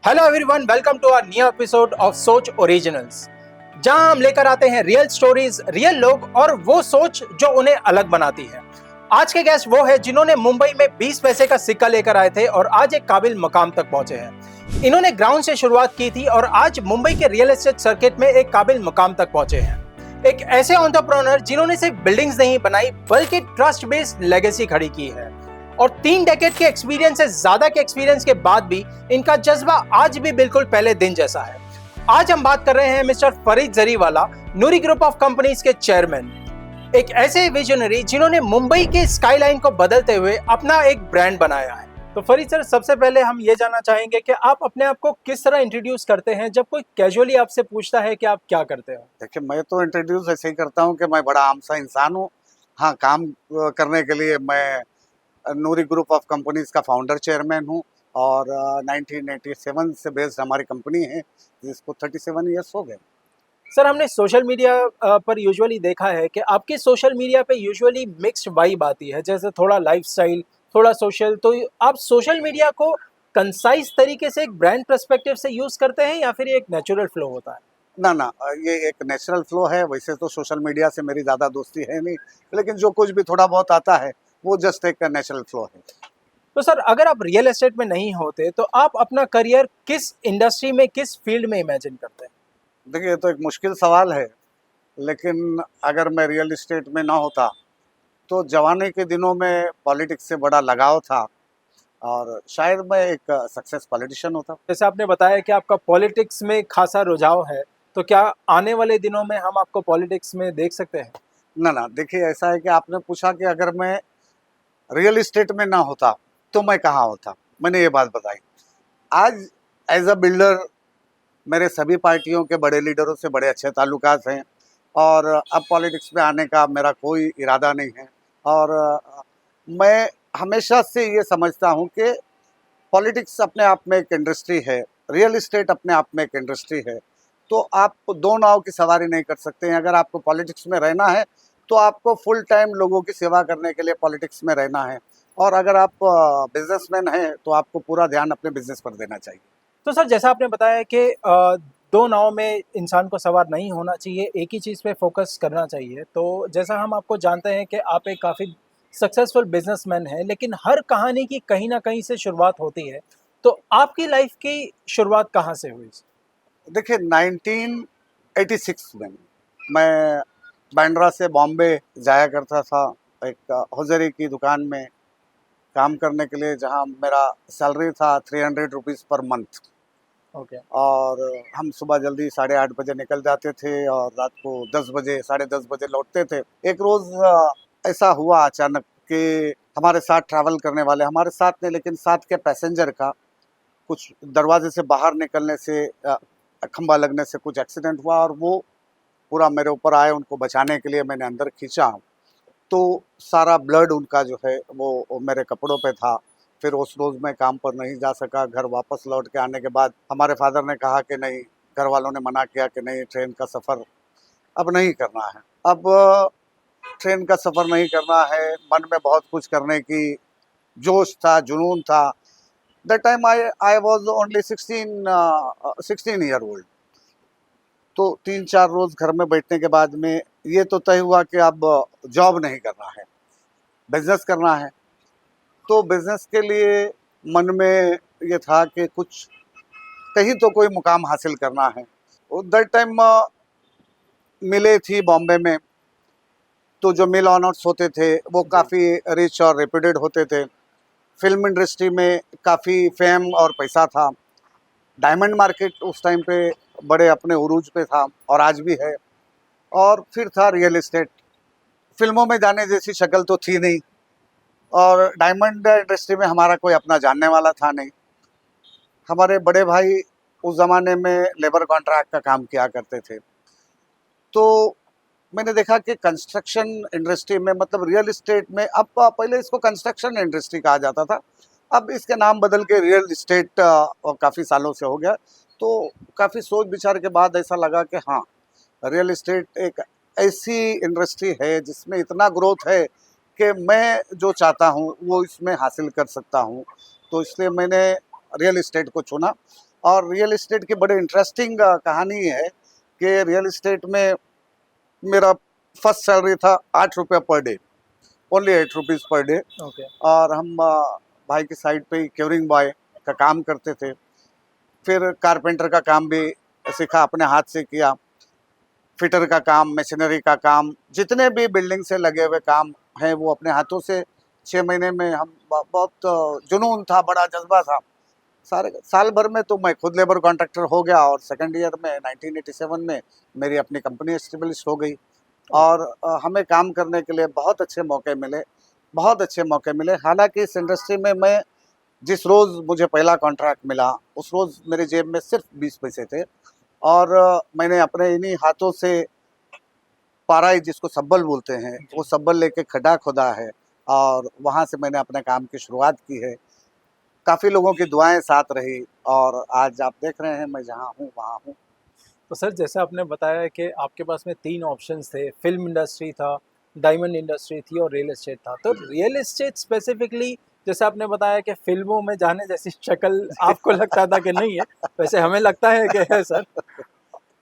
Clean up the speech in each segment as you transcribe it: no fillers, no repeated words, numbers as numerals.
Hello everyone, welcome to our new episode of Soch originals, जहां हम लेकर आते हैं रियल स्टोरीज, रियल लोग और वो सोच जो उन्हें अलग बनाती है। आज के गेस्ट वो है जिन्होंने मुंबई में 20 पैसे का सिक्का लेकर आए थे और आज एक काबिल मकाम तक पहुंचे हैं। इन्होंने ग्राउंड से शुरुआत की थी और आज मुंबई के रियल एस्टेट सर्किट में एक काबिल मकाम तक पहुंचे हैं। एक ऐसे एंटरप्रेन्योर जिन्होंने सिर्फ बिल्डिंग्स नहीं बनाई बल्कि ट्रस्ट बेस्ड लेगेसी खड़ी की है और 3 डेकेड के एक्सपीरियंस से ज्यादा के एक्सपीरियंस के बाद भी इनका जज्बा आज भी बिल्कुल पहले दिन जैसा है। आज हम बात कर रहे हैं mister Farid Zariwala, Noori group of companies के चेयरमैन, एक ऐसे विजनरी जिन्होंने मुंबई के स्काईलाइन को बदलते हुए अपना एक ब्रांड बनाया है। तो फरीद सर, सबसे पहले हम ये जानना चाहेंगे कि आप अपने आप को किस तरह इंट्रोड्यूस करते हैं जब कोई कैजुअली आपसे पूछता है कि आप क्या करते हो? देखिए, मैं तो इंट्रोड्यूस ऐसे ही करता हूँ कि मैं बड़ा आम सा इंसान हूँ। हाँ, काम करने के लिए मैं नूरी ग्रुप ऑफ कंपनीज का फाउंडर चेयरमैन हूँ और 1987 से बेस्ड हमारी कंपनी है, जिसको 37 ईयर्स हो गए। सर, हमने सोशल मीडिया पर यूजुअली देखा है कि आपके सोशल मीडिया पे यूजुअली मिक्स्ड वाइब आती है, जैसे थोड़ा लाइफस्टाइल, थोड़ा सोशल। तो आप सोशल मीडिया को कंसाइज तरीके से एक ब्रांड पर्सपेक्टिव से यूज करते हैं या फिर ये एक नेचुरल फ्लो होता है? ना, ये एक नेचुरल फ्लो है। वैसे तो सोशल मीडिया से मेरी ज़्यादा दोस्ती है नहीं, लेकिन जो कुछ भी थोड़ा बहुत आता है वो जस्ट एक नेचुरल फ्लो है। तो सर, अगर आप रियल एस्टेट में नहीं होते तो आप अपना करियर किस इंडस्ट्री में, किस फील्ड में इमेजिन करते हैं? देखिए, ये तो एक मुश्किल सवाल है, लेकिन अगर मैं रियल इस्टेट में ना होता तो जवानी के दिनों में पॉलिटिक्स से बड़ा लगाव था और शायद मैं एक सक्सेस पॉलिटिशियन होता। जैसे आपने बताया कि आपका पॉलिटिक्स में खासा रुझाव है, तो क्या आने वाले दिनों में हम आपको पॉलिटिक्स में देख सकते हैं? ना, देखिए, ऐसा है कि आपने पूछा कि अगर मैं रियल इस्टेट में ना होता तो मैं कहाँ होता। मैंने ये बात बताई। आज एज अ बिल्डर मेरे सभी पार्टियों के बड़े लीडरों से बड़े अच्छे ताल्लुकात हैं और अब पॉलिटिक्स में आने का मेरा कोई इरादा नहीं है। और मैं हमेशा से ये समझता हूँ कि पॉलिटिक्स अपने आप में एक इंडस्ट्री है, रियल इस्टेट अपने आप में एक इंडस्ट्री है। तो आप दो नाव की सवारी नहीं कर सकते हैं। अगर आपको पॉलिटिक्स में रहना है तो आपको फुल टाइम लोगों की सेवा करने के लिए पॉलिटिक्स में रहना है, और अगर आप बिजनेसमैन हैं तो आपको पूरा ध्यान अपने बिजनेस पर देना चाहिए। तो सर, जैसा आपने बताया कि दो नाव में इंसान को सवार नहीं होना चाहिए, एक ही चीज़ पे फोकस करना चाहिए। तो जैसा हम आपको जानते हैं कि आप एक काफ़ी सक्सेसफुल बिजनेसमैन हैं, लेकिन हर कहानी की कहीं ना कहीं से शुरुआत होती है। तो आपकी लाइफ की शुरुआत कहाँ से हुई? देखिए, 1986 में मैं बांद्रा से बॉम्बे जाया करता था एक हौजरी की दुकान में काम करने के लिए, जहां मेरा सैलरी था 300 रुपीज़ पर मंथ। ओके। और हम सुबह जल्दी 8:30 बजे निकल जाते थे और रात को 10 बजे, 10:30 बजे लौटते थे। एक रोज़ ऐसा हुआ अचानक कि हमारे साथ ट्रैवल करने वाले, हमारे साथ नहीं लेकिन साथ के पैसेंजर का कुछ दरवाजे से बाहर निकलने से खंभा लगने से कुछ एक्सीडेंट हुआ और वो पूरा मेरे ऊपर आए। उनको बचाने के लिए मैंने अंदर खींचा तो सारा ब्लड उनका जो है वो मेरे कपड़ों पे था। फिर उस रोज़ मैं काम पर नहीं जा सका। घर वापस लौट के आने के बाद हमारे फादर ने कहा कि नहीं, घर वालों ने मना किया कि नहीं, ट्रेन का सफ़र अब नहीं करना है। अब ट्रेन का सफ़र नहीं करना है, मन में बहुत कुछ करने की जोश था, जुनून था। That time I was only 16 year old. तो 3-4 रोज़ घर में बैठने के बाद में ये तो तय हुआ कि अब जॉब नहीं करना है, बिज़नेस करना है। तो बिज़नेस के लिए मन में ये था कि कुछ कहीं तो कोई मुकाम हासिल करना है। दैट टाइम मिलें थी बॉम्बे में, तो जो मिल ऑनर्स होते थे वो काफ़ी रिच और रेप्यूटेड होते थे। फिल्म इंडस्ट्री में काफ़ी फेम और पैसा था। डायमंड मार्केट उस टाइम पे बड़े अपने उरूज पे था और आज भी है। और फिर था रियल एस्टेट। फिल्मों में जाने जैसी शक्ल तो थी नहीं और डायमंड इंडस्ट्री में हमारा कोई अपना जानने वाला था नहीं। हमारे बड़े भाई उस ज़माने में लेबर कॉन्ट्रैक्ट का काम किया करते थे। तो मैंने देखा कि कंस्ट्रक्शन इंडस्ट्री में, मतलब रियल इस्टेट में, अब पहले इसको कंस्ट्रक्शन इंडस्ट्री कहा जाता था, अब इसके नाम बदल के रियल इस्टेट काफ़ी सालों से हो गया। तो काफ़ी सोच विचार के बाद ऐसा लगा कि हाँ, रियल इस्टेट एक ऐसी इंडस्ट्री है जिसमें इतना ग्रोथ है कि मैं जो चाहता हूँ वो इसमें हासिल कर सकता हूँ। तो इसलिए मैंने रियल इस्टेट को चुना और रियल एस्टेट की बड़ी इंटरेस्टिंग कहानी है कि रियल एस्टेट में मेरा फर्स्ट सैलरी था 8 रुपया per day, only 8 rupees per day. Okay. और हम भाई की साइड पे ही क्यूरिंग बॉय का काम करते थे। फिर कारपेंटर का काम भी सीखा, अपने हाथ से किया, फिटर का काम, मशीनरी का काम, जितने भी बिल्डिंग से लगे हुए काम हैं वो अपने हाथों से 6 महीने में हम बहुत जुनून था, बड़ा जज्बा था। सारे साल भर में तो मैं खुद लेबर कॉन्ट्रैक्टर हो गया और सेकंड ईयर में 1987 में मेरी अपनी कंपनी एस्टेब्लिश हो गई। और हमें काम करने के लिए बहुत अच्छे मौके मिले, बहुत अच्छे मौके मिले। हालांकि इस इंडस्ट्री में मैं जिस रोज़ मुझे पहला कॉन्ट्रैक्ट मिला उस रोज़ मेरे जेब में सिर्फ 20 पैसे थे और मैंने अपने इन्हीं हाथों से पाराई, जिसको सब्बल बोलते हैं, वो सब्बल लेके खड्डा खोदा है और वहाँ से मैंने अपने काम की शुरुआत की है। काफ़ी लोगों की दुआएं साथ रही और आज आप देख रहे हैं मैं जहाँ हूँ वहाँ हूँ। तो सर, जैसे आपने बताया कि आपके पास में 3 ऑप्शंस थे, फ़िल्म इंडस्ट्री था, डायमंड इंडस्ट्री थी और रियल एस्टेट था। तो रियल एस्टेट स्पेसिफ़िकली, जैसे आपने बताया कि फ़िल्मों में जाने जैसी शक्ल आपको लगता था कि नहीं है, वैसे हमें लगता है कि है सर।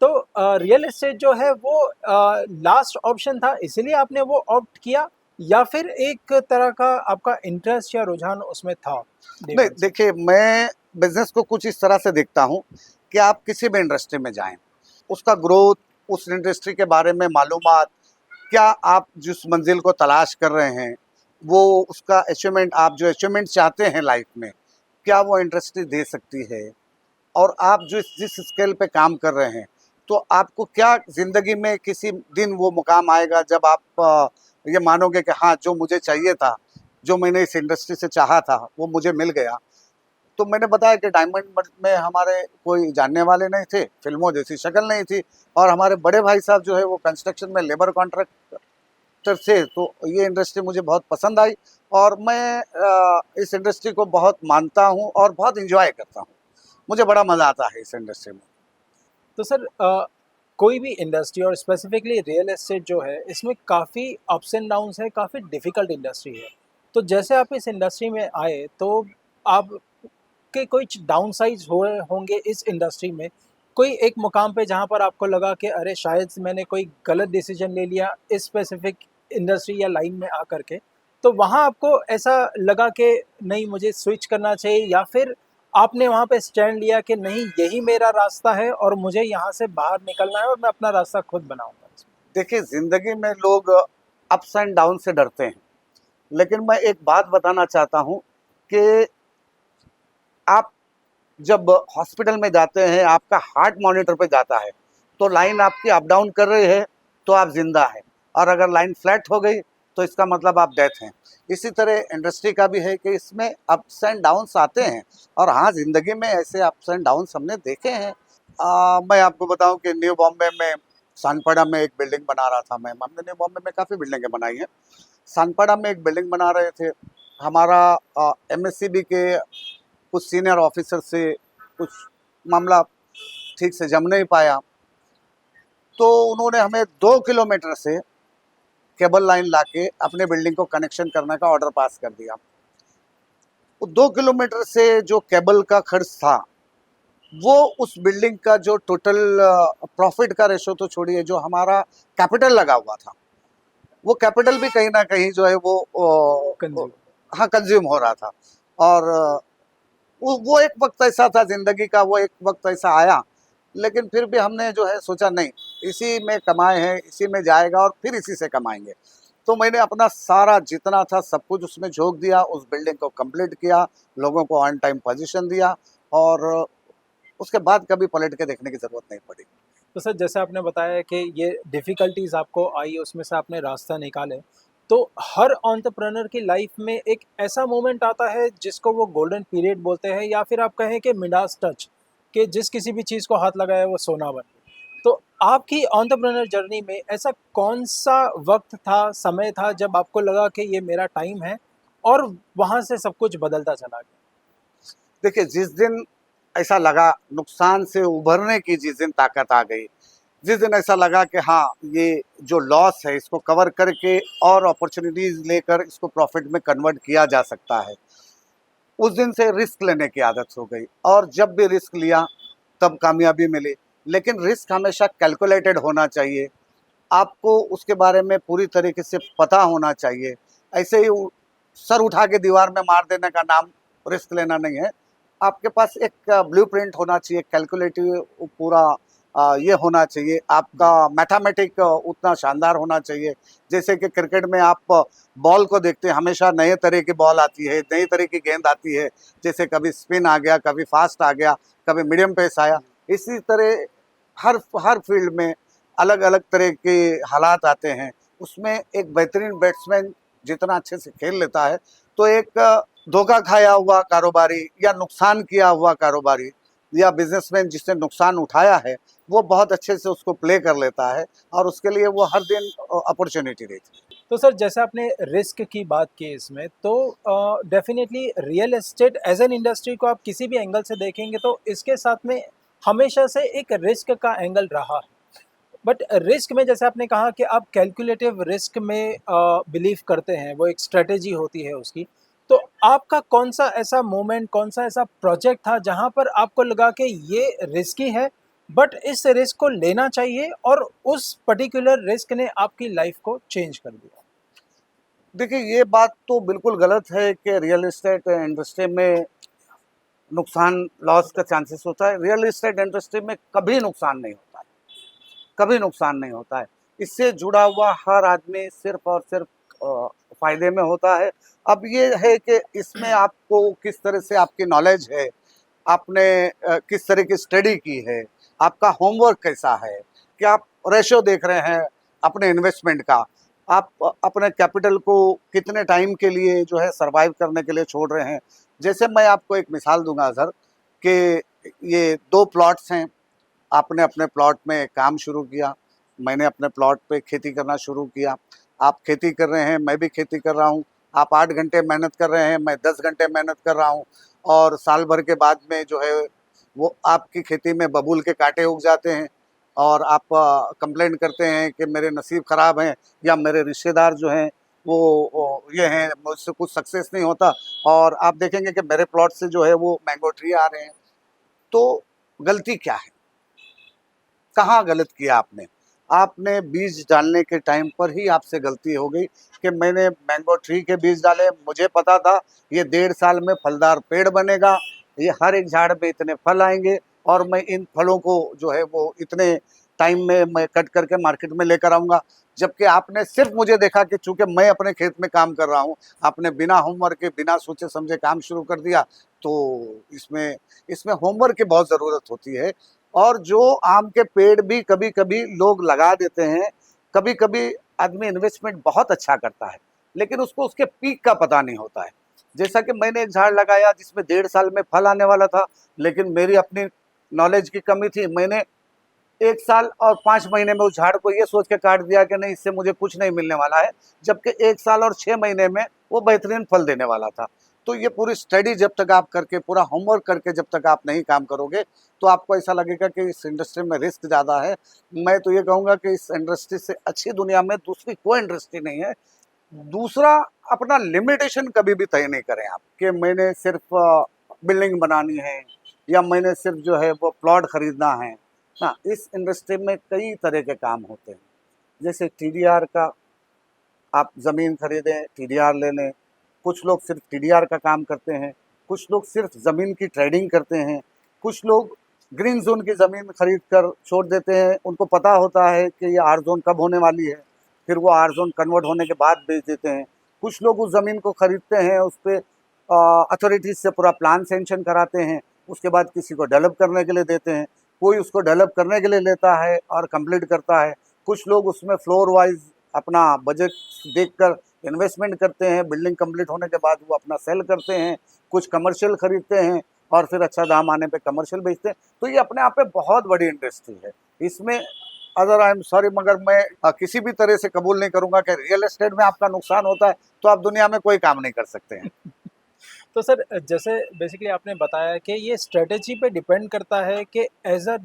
तो रियल एस्टेट जो है वो लास्ट ऑप्शन था, इसीलिए आपने वो ऑप्ट किया, या फिर एक तरह का आपका इंटरेस्ट या रुझान उसमें था डे नहीं, वन से? देखिए, मैं बिजनेस को कुछ इस तरह से देखता हूँ कि आप किसी भी इंडस्ट्री में जाएं, उसका ग्रोथ, उस इंडस्ट्री के बारे में मालूमात, क्या आप जिस मंजिल को तलाश कर रहे हैं वो उसका अचीवमेंट, आप जो अचीवमेंट चाहते हैं लाइफ में, क्या वो इंडस्ट्री दे सकती है। और आप जो जिस स्केल पे काम कर रहे हैं, तो आपको क्या ज़िंदगी में किसी दिन वो मुकाम आएगा जब आप ये मानोगे कि हाँ, जो मुझे चाहिए था, जो मैंने इस इंडस्ट्री से चाहा था, वो मुझे मिल गया। तो मैंने बताया कि डायमंड में हमारे कोई जानने वाले नहीं थे, फिल्मों जैसी शक्ल नहीं थी और हमारे बड़े भाई साहब जो है वो कंस्ट्रक्शन में लेबर कॉन्ट्रैक्टर थे। तो ये इंडस्ट्री मुझे बहुत पसंद आई और मैं इस इंडस्ट्री को बहुत मानता हूँ और बहुत इंजॉय करता हूँ। मुझे बड़ा मज़ा आता है इस इंडस्ट्री में। तो सर, कोई भी इंडस्ट्री और स्पेसिफिकली रियल एस्टेट जो है, इसमें काफ़ी अप्स एंड डाउन्स है, काफ़ी डिफ़िकल्ट इंडस्ट्री है। तो जैसे आप इस इंडस्ट्री में आए, तो आपके कुछ डाउन साइड्स हुए होंगे इस इंडस्ट्री में? कोई एक मुकाम पे जहाँ पर आपको लगा कि अरे शायद मैंने कोई गलत डिसीजन ले लिया इस स्पेसिफिक इंडस्ट्री या लाइन में आकर के, तो वहाँ आपको ऐसा लगा कि नहीं, मुझे स्विच करना चाहिए, या फिर आपने वहाँ पे स्टैंड लिया कि नहीं, यही मेरा रास्ता है और मुझे यहाँ से बाहर निकलना है और मैं अपना रास्ता खुद बनाऊंगा इसमें? देखिए, ज़िंदगी में लोग अप्स एंड डाउन से डरते हैं, लेकिन मैं एक बात बताना चाहता हूँ कि आप जब हॉस्पिटल में जाते हैं, आपका हार्ट मॉनिटर पे जाता है, तो लाइन आपकी अप डाउन कर रही है तो आप जिंदा हैं, और अगर लाइन फ्लैट हो गई तो इसका मतलब आप डेथ हैं। इसी तरह इंडस्ट्री का भी है कि इसमें अप्स एंड डाउन्स आते हैं और हाँ, ज़िंदगी में ऐसे अप्स एंड डाउन्स हमने देखे हैं। मैं आपको बताऊं कि न्यू बॉम्बे में सानपाड़ा में एक बिल्डिंग बना रहा था मैं। हमने न्यू बॉम्बे में काफ़ी बिल्डिंगें बनाई हैं। सानपाड़ा में एक बिल्डिंग बना रहे थे। हमारा एमएससीबी के कुछ सीनियर ऑफिसर से कुछ मामला ठीक से जम नहीं पाया, तो उन्होंने हमें 2 किलोमीटर से केबल लाइन लाके अपने बिल्डिंग को कनेक्शन करने का ऑर्डर पास कर दिया। वो 2 किलोमीटर से जो केबल का खर्च था, वो उस बिल्डिंग का जो टोटल प्रॉफिट का रेशो तो छोड़िए, जो हमारा कैपिटल लगा हुआ था, वो कैपिटल भी कहीं ना कहीं जो है वो कंज्यूम। हाँ, कंज्यूम हो रहा था। और वो एक वक्त ऐसा था ज़िंदगी का, वो एक वक्त ऐसा आया, लेकिन फिर भी हमने जो है सोचा नहीं, इसी में कमाए हैं, इसी में जाएगा और फिर इसी से कमाएंगे। तो मैंने अपना सारा जितना था सब कुछ उसमें झोंक दिया, उस बिल्डिंग को कंप्लीट किया, लोगों को ऑन टाइम पोजीशन दिया और उसके बाद कभी पलट के देखने की ज़रूरत नहीं पड़ी। तो सर, जैसे आपने बताया कि ये डिफ़िकल्टीज़ आपको आई, उसमें से आपने रास्ता निकाले, तो हर एंटरप्रेन्योर की लाइफ में एक ऐसा मोमेंट आता है जिसको वो गोल्डन पीरियड बोलते हैं, या फिर आप कहें कि मिडास टच, कि जिस किसी भी चीज़ को हाथ लगाया वो सोना बन गया। तो आपकी एंटरप्रेन्योर जर्नी में ऐसा कौन-सा वक़्त था, समय था, जब आपको लगा कि ये मेरा टाइम है, और वहाँ से सब कुछ बदलता चला गया? देखिए, जिस दिन ऐसा लगा नुकसान से उभरने की, जिस दिन ताकत आ गई, जिस दिन ऐसा लगा कि हाँ, ये जो लॉस है इसको कवर करके और अपॉर्चुनिटीज़ लेकर इसको प्रॉफिट में कन्वर्ट किया जा सकता है, उस दिन से रिस्क लेने की आदत हो गई, और जब भी रिस्क लिया तब कामयाबी मिली। लेकिन रिस्क हमेशा कैलकुलेटेड होना चाहिए, आपको उसके बारे में पूरी तरीके से पता होना चाहिए। ऐसे ही सर उठा के दीवार में मार देने का नाम रिस्क लेना नहीं है। आपके पास एक ब्लूप्रिंट होना चाहिए, कैलकुलेटिव पूरा ये होना चाहिए, आपका मैथमेटिक उतना शानदार होना चाहिए। जैसे कि क्रिकेट में आप बॉल को देखते हैं, हमेशा नए तरह की बॉल आती है, नई तरह की गेंद आती है। जैसे कभी स्पिन आ गया, कभी फास्ट आ गया, कभी मीडियम पेस आया। इसी तरह हर हर फील्ड में अलग अलग तरह के हालात आते हैं। उसमें एक बेहतरीन बैट्समैन जितना अच्छे से खेल लेता है, तो एक धोखा खाया हुआ कारोबारी या नुकसान किया हुआ कारोबारी या बिजनेसमैन जिसने नुकसान उठाया है, वो बहुत अच्छे से उसको प्ले कर लेता है, और उसके लिए वो हर दिन अपॉर्चुनिटी देती है। तो सर जैसे आपने रिस्क की बात की इसमें, तो definitely real estate as an industry को आप किसी भी एंगल से देखेंगे तो इसके साथ में हमेशा से एक रिस्क का एंगल रहा है। बट रिस्क में जैसे आपने कहा कि आप कैलकुलेटिव रिस्क में बिलीव करते हैं, वो एक स्ट्रेटेजी होती है उसकी। तो आपका कौन सा ऐसा मोमेंट, कौन सा ऐसा प्रोजेक्ट था जहां पर आपको लगा कि ये रिस्की है बट इस रिस्क को लेना चाहिए और उस पर्टिकुलर रिस्क ने आपकी लाइफ को चेंज कर दिया? देखिए, ये बात तो बिल्कुल गलत है कि रियल एस्टेट इंडस्ट्री में नुकसान, लॉस का चांसेस होता है। रियल एस्टेट इंडस्ट्री में कभी नुकसान नहीं होता है, कभी नुकसान नहीं होता है। इससे जुड़ा हुआ हर आदमी सिर्फ और सिर्फ फायदे में होता है। अब ये है कि इसमें आपको किस तरह से आपकी नॉलेज है, आपने किस तरह की स्टडी की है, आपका होमवर्क कैसा है, कि आप रेशो देख रहे हैं अपने इन्वेस्टमेंट का, आप अपने कैपिटल को कितने टाइम के लिए जो है सर्वाइव करने के लिए छोड़ रहे हैं। जैसे मैं आपको एक मिसाल दूंगा सर, कि ये 2 प्लॉट्स हैं, आपने अपने प्लॉट में काम शुरू किया, मैंने अपने प्लॉट पे खेती करना शुरू किया। आप खेती कर रहे हैं, मैं भी खेती कर रहा हूँ। आप 8 घंटे मेहनत कर रहे हैं, मैं 10 घंटे मेहनत कर रहा हूँ, और साल भर के बाद में जो है वो आपकी खेती में बबूल के कांटे उग जाते हैं, और आप कंप्लेंट करते हैं कि मेरे नसीब ख़राब हैं, या मेरे रिश्तेदार जो हैं वो ये हैं, मुझसे कुछ सक्सेस नहीं होता। और आप देखेंगे कि मेरे प्लॉट से जो है वो मैंगो ट्री आ रहे हैं। तो गलती क्या है? कहाँ गलत किया आपने? आपने बीज डालने के टाइम पर ही आपसे गलती हो गई कि मैंने मैंगो ट्री के बीज डाले। मुझे पता था ये 1.5 साल में फलदार पेड़ बनेगा, ये हर एक झाड़ में इतने फल आएंगे, और मैं इन फलों को जो है वो इतने टाइम में मैं कट करके मार्केट में लेकर आऊँगा। जबकि आपने सिर्फ मुझे देखा कि चूँकि मैं अपने खेत में काम कर रहा हूँ, आपने बिना होमवर्क के, बिना सोचे समझे काम शुरू कर दिया। तो इसमें इसमें होमवर्क की बहुत ज़रूरत होती है। और जो आम के पेड़ भी कभी-कभी लोग लगा देते हैं, कभी-कभी आदमी इन्वेस्टमेंट बहुत अच्छा करता है, लेकिन उसको उसके पीक का पता नहीं होता है। जैसा कि मैंने एक झाड़ लगाया जिसमें 1.5 साल में फल आने वाला था, लेकिन मेरी अपनी नॉलेज की कमी थी। मैंने 1 साल और 5 महीने में उस झाड़ को ये सोच के काट दिया कि नहीं, इससे मुझे कुछ नहीं मिलने वाला है, जबकि 1 साल और 6 महीने में वो बेहतरीन फल देने वाला था। तो ये पूरी स्टडी जब तक आप करके, पूरा होमवर्क करके जब तक आप नहीं काम करोगे, तो आपको ऐसा लगेगा कि इस इंडस्ट्री में रिस्क ज़्यादा है। मैं तो ये कहूँगा कि इस इंडस्ट्री से अच्छी दुनिया में दूसरी कोई इंडस्ट्री नहीं है। दूसरा, अपना लिमिटेशन कभी भी तय नहीं करें आप, कि मैंने सिर्फ बिल्डिंग बनानी है, या मैंने सिर्फ जो है वो प्लॉट खरीदना है। हाँ, इस इंडस्ट्री में कई तरह के काम होते हैं। जैसे टीडीआर का, आप ज़मीन खरीदें, टीडीआर ले लें। कुछ लोग सिर्फ टीडीआर का काम करते हैं, कुछ लोग सिर्फ ज़मीन की ट्रेडिंग करते हैं, कुछ लोग ग्रीन जोन की ज़मीन खरीद कर छोड़ देते हैं। उनको पता होता है कि ये आर जोन कब होने वाली है, फिर वो आर जोन कन्वर्ट होने के बाद बेच देते हैं। कुछ लोग उस ज़मीन को खरीदते हैं, उस पर अथॉरिटीज़ से पूरा प्लान सेंक्शन कराते हैं, उसके बाद किसी को डेवलप करने के लिए देते हैं। कोई उसको डेवलप करने के लिए लेता है और कंप्लीट करता है। कुछ लोग उसमें फ्लोर वाइज अपना बजट देखकर इन्वेस्टमेंट करते हैं, बिल्डिंग कंप्लीट होने के बाद वो अपना सेल करते हैं। कुछ कमर्शियल खरीदते हैं और फिर अच्छा दाम आने पे कमर्शियल बेचते हैं। तो ये अपने आप में बहुत बड़ी इंडस्ट्री है। इसमें अगर आई एम सॉरी, मगर मैं किसी भी तरह से कबूल नहीं करूँगा कि रियल एस्टेट में आपका नुकसान होता है, तो आप दुनिया में कोई काम नहीं कर सकते हैं। तो सर जैसे बेसिकली आपने बताया कि ये स्ट्रेटेजी पे डिपेंड करता है कि एज अ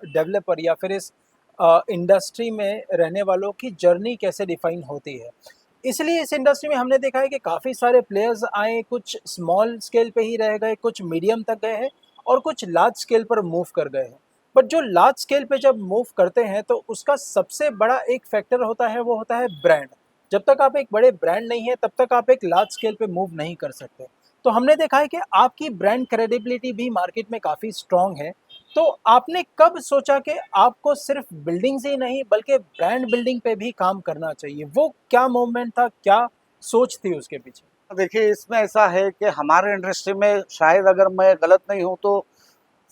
डेवलपर या फिर इस इंडस्ट्री में रहने वालों की जर्नी कैसे डिफाइन होती है। इसलिए इस इंडस्ट्री में हमने देखा है कि काफ़ी सारे प्लेयर्स आए, कुछ स्मॉल स्केल पे ही रह गए, कुछ मीडियम तक गए हैं और कुछ लार्ज स्केल पर मूव कर गए हैं। बट जो लार्ज स्केल पे जब मूव करते हैं तो उसका सबसे बड़ा एक फैक्टर होता है, वो होता है ब्रांड। जब तक आप एक बड़े ब्रांड नहीं है, तब तक आप एक लार्ज स्केल पे मूव नहीं कर सकते। तो हमने देखा है कि आपकी ब्रांड क्रेडिबिलिटी भी मार्केट में काफ़ी स्ट्रॉन्ग है। तो आपने कब सोचा कि आपको सिर्फ बिल्डिंग्स ही नहीं बल्कि ब्रांड बिल्डिंग पे भी काम करना चाहिए? वो क्या मोमेंट था, क्या सोच थी उसके पीछे? देखिए, इसमें ऐसा है कि हमारे इंडस्ट्री में शायद अगर मैं गलत नहीं हूँ तो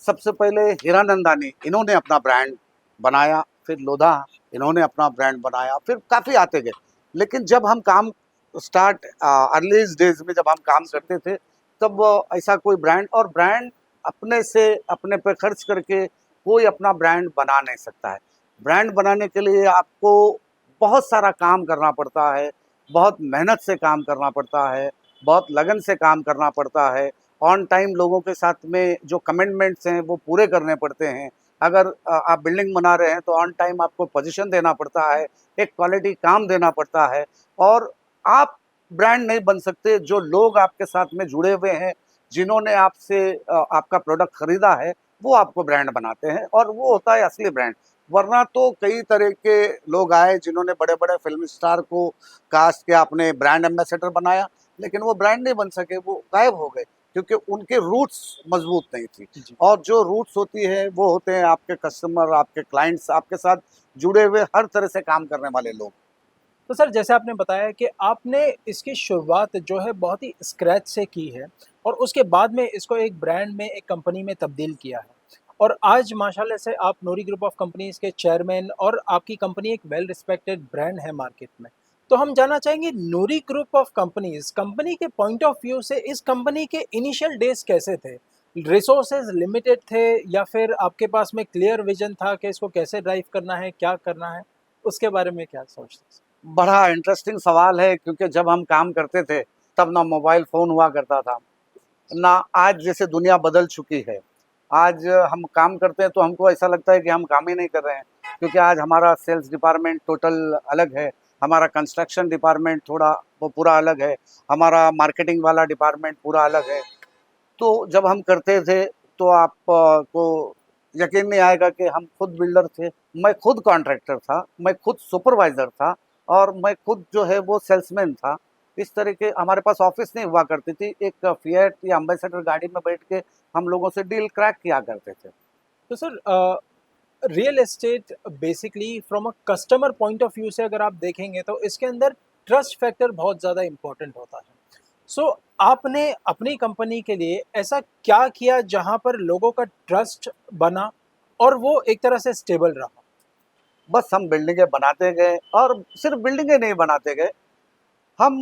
सबसे पहले हीरानंदानी इन्होंने अपना ब्रांड बनाया, फिर लोधा इन्होंने अपना ब्रांड बनाया, फिर काफ़ी आते गए। लेकिन जब हम काम स्टार्ट अर्लीस्ट डेज में जब हम काम करते थे, तब ऐसा कोई ब्रांड अपने से अपने पे खर्च करके कोई अपना ब्रांड बना नहीं सकता है। ब्रांड बनाने के लिए आपको बहुत सारा काम करना पड़ता है, बहुत मेहनत से काम करना पड़ता है, बहुत लगन से काम करना पड़ता है। ऑन टाइम लोगों के साथ में जो कमिटमेंट्स हैं वो पूरे करने पड़ते हैं। अगर आप बिल्डिंग बना रहे हैं तो ऑन टाइम आपको पोजीशन देना पड़ता है, एक क्वालिटी काम देना पड़ता है और आप ब्रांड नहीं बन सकते। जो लोग आपके साथ में जुड़े हुए हैं, जिन्होंने आपसे आपका प्रोडक्ट खरीदा है, वो आपको ब्रांड बनाते हैं और वो होता है असली ब्रांड। वरना तो कई तरह के लोग आए जिन्होंने बड़े-बड़े फ़िल्म स्टार को कास्ट किया, अपने ब्रांड एम्बेसडर बनाया, लेकिन वो ब्रांड नहीं बन सके, वो गायब हो गए क्योंकि उनके रूट्स मजबूत नहीं थी। जी। और जो रूट्स होती है वो होते हैं आपके कस्टमर, आपके क्लाइंट्स, आपके साथ जुड़े हुए हर तरह से काम करने वाले लोग। तो सर जैसे आपने बताया कि आपने इसकी शुरुआत जो है बहुत ही स्क्रैच से की है और उसके बाद में इसको एक ब्रांड में, एक कंपनी में तब्दील किया है। और आज माशाल्लाह से आप नूरी ग्रुप ऑफ कंपनीज़ के चेयरमैन और आपकी कंपनी एक वेल रिस्पेक्टेड ब्रांड है मार्केट में। तो हम जानना चाहेंगे नूरी ग्रुप ऑफ कंपनीज़, कंपनी के पॉइंट ऑफ व्यू से इस कंपनी के इनिशियल डेज़ कैसे थे? रिसोर्सेज़ लिमिटेड थे या फिर आपके पास में क्लियर विज़न था कि इसको कैसे ड्राइव करना है, क्या करना है? उसके बारे में क्या सोचते हैं? बड़ा इंटरेस्टिंग सवाल है क्योंकि जब हम काम करते थे, तब ना मोबाइल फ़ोन हुआ करता था, ना आज जैसे दुनिया बदल चुकी है। आज हम काम करते हैं तो हमको ऐसा लगता है कि हम काम ही नहीं कर रहे हैं, क्योंकि आज हमारा सेल्स डिपार्टमेंट टोटल अलग है, हमारा कंस्ट्रक्शन डिपार्टमेंट थोड़ा वो पूरा अलग है, हमारा मार्केटिंग वाला डिपार्टमेंट पूरा अलग है। तो जब हम करते थे तो आप को यकीन नहीं आएगा कि हम खुद बिल्डर थे, मैं खुद कॉन्ट्रैक्टर था, मैं खुद सुपरवाइज़र था और मैं खुद जो है वो सेल्समैन था। इस तरह के हमारे पास ऑफ़िस नहीं हुआ करती थी, एक फ़िएट या एम्बेसडर गाड़ी में बैठ के हम लोगों से डील क्रैक किया करते थे। तो sir real estate basically from a customer point of view से अगर आप देखेंगे तो इसके अंदर ट्रस्ट फैक्टर बहुत ज़्यादा इम्पोर्टेंट होता है। सो आपने अपनी कंपनी के लिए ऐसा क्या किया जहाँ पर लोगों का ट्रस्ट बना और वो एक तरह से स्टेबल रहा? बस हम बिल्डिंगें बनाते गए और सिर्फ़ बिल्डिंगें नहीं बनाते गए, हम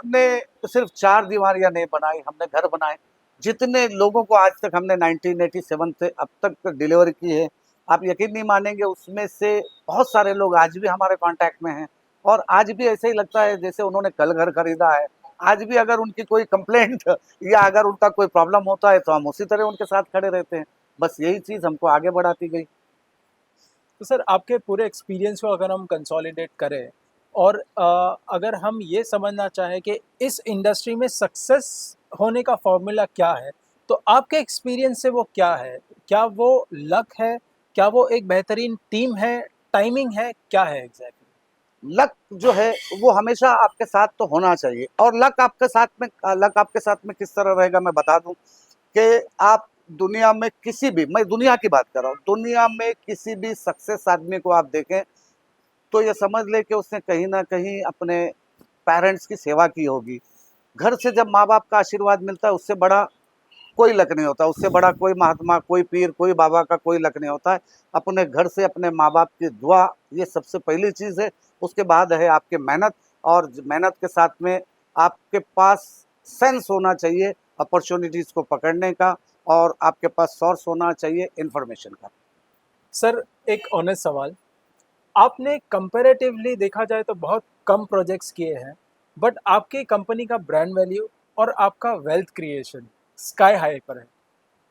ने सिर्फ 4 दीवारियाँ नहीं बनाई, हमने घर बनाए। जितने लोगों को आज तक हमने 1987 से अब तक डिलीवर की है, आप यकीन नहीं मानेंगे उसमें से बहुत सारे लोग आज भी हमारे कॉन्टैक्ट में हैं और आज भी ऐसे ही लगता है जैसे उन्होंने कल घर खरीदा है। आज भी अगर उनकी कोई कंप्लेंट या अगर उनका कोई प्रॉब्लम होता है तो हम उसी तरह उनके साथ खड़े रहते हैं। बस यही चीज़ हमको आगे बढ़ाती गई। तो सर आपके पूरे एक्सपीरियंस को अगर हम कंसोलिडेट करें और अगर हम ये समझना चाहें कि इस इंडस्ट्री में सक्सेस होने का फॉर्मूला क्या है, तो आपके एक्सपीरियंस से वो क्या है? क्या वो लक है? क्या वो एक बेहतरीन टीम है? टाइमिंग है? क्या है एग्ज़ैक्टली? लक जो है वो हमेशा आपके साथ तो होना चाहिए और लक आपके साथ में किस तरह रहेगा मैं बता दूं कि आप दुनिया में किसी भी, मैं दुनिया की बात कर रहा हूँ, दुनिया में किसी भी सक्सेस आदमी को आप देखें तो ये समझ ले कि उसने कहीं ना कहीं अपने पेरेंट्स की सेवा की होगी। घर से जब माँ बाप का आशीर्वाद मिलता है उससे बड़ा कोई लक नहीं होता, उससे बड़ा कोई महात्मा, कोई पीर, कोई बाबा का कोई लक नहीं होता है। अपने घर से अपने माँ बाप की दुआ ये सबसे पहली चीज़ है। उसके बाद है आपकी मेहनत और मेहनत के साथ में आपके पास सेंस होना चाहिए अपॉर्चुनिटीज़ को पकड़ने का और आपके पास सोर्स होना चाहिए इन्फॉर्मेशन का। सर एक ऑनेस्ट सवाल, आपने कंपैरेटिवली देखा जाए तो बहुत कम प्रोजेक्ट्स किए हैं, बट आपकी कंपनी का ब्रांड वैल्यू और आपका वेल्थ क्रिएशन स्काई हाई पर है।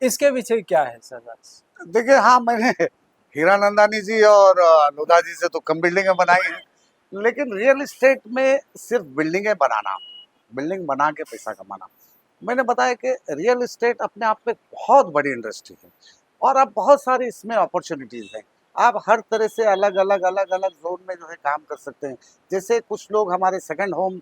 इसके पीछे क्या है सर राज? देखिए हाँ, मैंने हीरानंदानी जी और लोधा जी से तो कम बिल्डिंगें बनाई हैं, लेकिन रियल इस्टेट में सिर्फ बिल्डिंगें बनाना, बिल्डिंग बना के पैसा कमाना, मैंने बताया कि रियल इस्टेट अपने आप में बहुत बड़ी इंडस्ट्री है और अब बहुत सारी इसमें अपॉर्चुनिटीज़ हैं। आप हर तरह से अलग अलग जोन में जो है काम कर सकते हैं। जैसे कुछ लोग हमारे सेकंड होम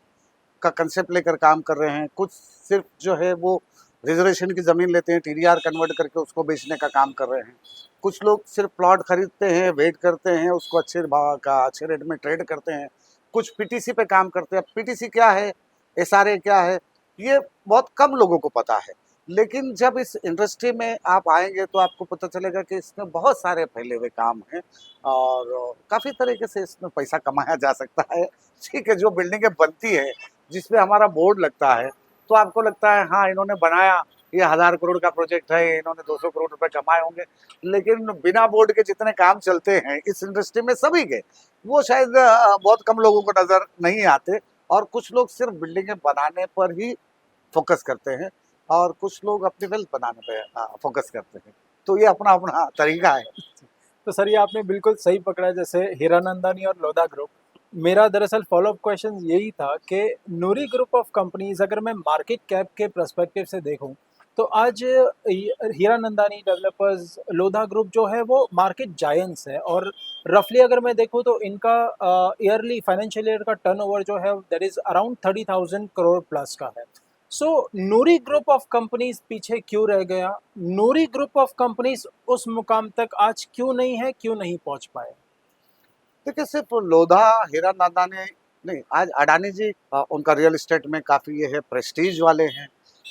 का कंसेप्ट लेकर काम कर रहे हैं, कुछ सिर्फ जो है वो रिजर्वेशन की ज़मीन लेते हैं, टीडीआर कन्वर्ट करके उसको बेचने का काम कर रहे हैं। कुछ लोग सिर्फ प्लॉट खरीदते हैं, वेट करते हैं, उसको अच्छे भाव का अच्छे रेट में ट्रेड करते हैं। कुछ पीटीसी पे काम करते हैं। पीटीसी क्या है, एसआरए क्या है, ये बहुत कम लोगों को पता है। लेकिन जब इस इंडस्ट्री में आप आएंगे तो आपको पता चलेगा कि इसमें बहुत सारे फैले हुए काम हैं और काफ़ी तरीके से इसमें पैसा कमाया जा सकता है। ठीक है, जो बिल्डिंगें बनती है जिसमें हमारा बोर्ड लगता है तो आपको लगता है हाँ इन्होंने बनाया, ये 1000 करोड़ का प्रोजेक्ट है, इन्होंने 200 करोड़ रुपए कमाए होंगे। लेकिन बिना बोर्ड के जितने काम चलते हैं इस इंडस्ट्री में सभी के, वो शायद बहुत कम लोगों को नज़र नहीं आते और कुछ लोग सिर्फ बिल्डिंगें बनाने पर ही फोकस करते हैं और कुछ लोग अपनी वेल्थ बनाने पे फोकस करते हैं। तो ये अपना अपना तरीका है। तो सर ये आपने बिल्कुल सही पकड़ा, जैसे हीरानंदानी और लोधा ग्रुप। मेरा दरअसल फॉलोअप क्वेश्चन यही था कि नूरी ग्रुप ऑफ कंपनीज अगर मैं मार्केट कैप के पर्सपेक्टिव से देखूं तो आज हीरानंदानी डेवलपर्स, लोधा ग्रुप जो है वो मार्केट जायंट्स है, और रफली अगर मैं देखूं तो इनका ईयरली फाइनेंशियल ईयर का टर्नओवर जो है that is around 30,000 crore plus का है। सो नूरी ग्रुप ऑफ कंपनीज पीछे क्यों रह गया? नूरी ग्रुप ऑफ कंपनीज उस मुकाम तक आज क्यों नहीं है, क्यों नहीं पहुंच पाए? देखिए सिर्फ लोधा हीरा नादानी नहीं, आज अडानी जी उनका रियल एस्टेट में काफ़ी ये है, प्रेस्टीज वाले हैं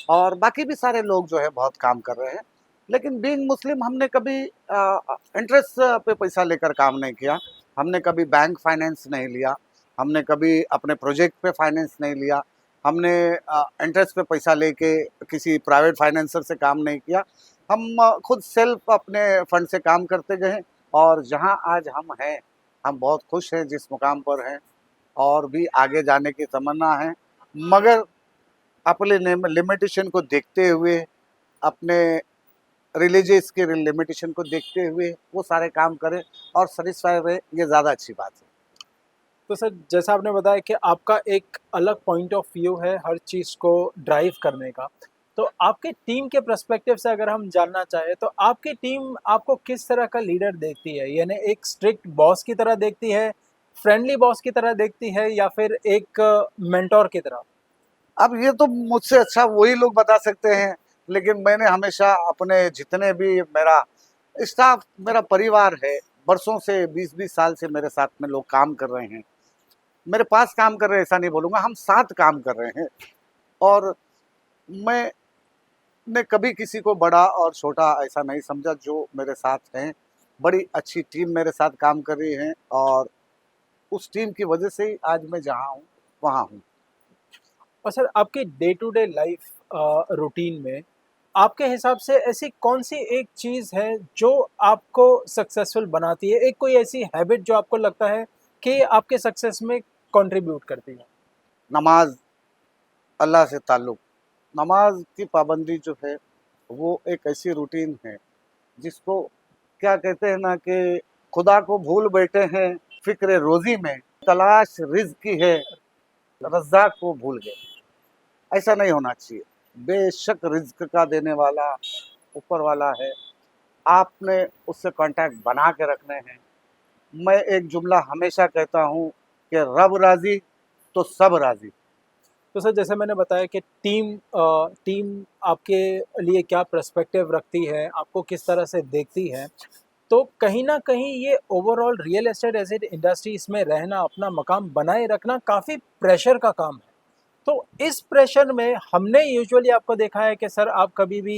और बाकी भी सारे लोग जो है बहुत काम कर रहे हैं। लेकिन बीइंग मुस्लिम हमने कभी इंटरेस्ट पे पैसा लेकर काम नहीं किया, हमने कभी बैंक फाइनेंस नहीं लिया, हमने कभी अपने प्रोजेक्ट पे फाइनेंस नहीं लिया, हमने इंटरेस्ट पे पैसा लेके किसी प्राइवेट फाइनेंसर से काम नहीं किया। हम खुद सेल्फ अपने फंड से काम करते गए और जहाँ आज हम हैं हम बहुत खुश हैं जिस मुकाम पर हैं और भी आगे जाने की तमन्ना है, मगर अपने लिमिटेशन को देखते हुए, अपने रिलीजियस के लिमिटेशन को देखते हुए वो सारे काम करें और सेटिस्फाई रहे, ये ज़्यादा अच्छी बात है। तो सर जैसा आपने बताया कि आपका एक अलग पॉइंट ऑफ व्यू है हर चीज़ को ड्राइव करने का, तो आपके टीम के पर्सपेक्टिव से अगर हम जानना चाहें तो आपकी टीम आपको किस तरह का लीडर देखती है? यानी एक स्ट्रिक्ट बॉस की तरह देखती है, फ्रेंडली बॉस की तरह देखती है, या फिर एक मेंटोर की तरह? अब ये तो मुझसे अच्छा वही लोग बता सकते हैं, लेकिन मैंने हमेशा अपने जितने भी मेरा स्टाफ, मेरा परिवार है, बरसों से 20-20 साल से मेरे साथ में लोग काम कर रहे हैं, मेरे पास काम कर रहे हैं ऐसा नहीं बोलूँगा, हम साथ काम कर रहे हैं और मैंने कभी किसी को बड़ा और छोटा ऐसा नहीं समझा। जो मेरे साथ हैं, बड़ी अच्छी टीम मेरे साथ काम कर रही है और उस टीम की वजह से ही आज मैं जहाँ हूँ वहाँ हूँ। और सर आपकी day to day life routine में आपके हिसाब से ऐसी कौन सी एक चीज़ है जो आपको सक्सेसफुल बनाती है? एक कोई ऐसी हैबिट जो आपको लगता है कि आपके सक्सेस में कंट्रीब्यूट करती है? नमाज, अल्लाह से ताल्लुक़, नमाज की पाबंदी जो है वो एक ऐसी रूटीन है जिसको क्या कहते हैं ना कि खुदा को भूल बैठे हैं फ़िक्र रोज़ी में, तलाश रिज़्क़ की है, रज़्ज़ाक़ को भूल गए। ऐसा नहीं होना चाहिए। बेशक रिज़्क़ का देने वाला ऊपर वाला है, आपने उससे कॉन्टैक्ट बना के रखने हैं। मैं एक जुमला हमेशा कहता हूँ कि रब राज़ी तो सब राज़ी। तो सर जैसे मैंने बताया कि टीम आपके लिए क्या पर्सपेक्टिव रखती है, आपको किस तरह से देखती है, तो कहीं न कहीं ये overall real estate as a industry इसमें रहना, अपना मकाम बनाए रखना काफ़ी प्रेशर का काम है। तो इस प्रेशर में हमने यूजुअली आपको देखा है कि सर आप कभी भी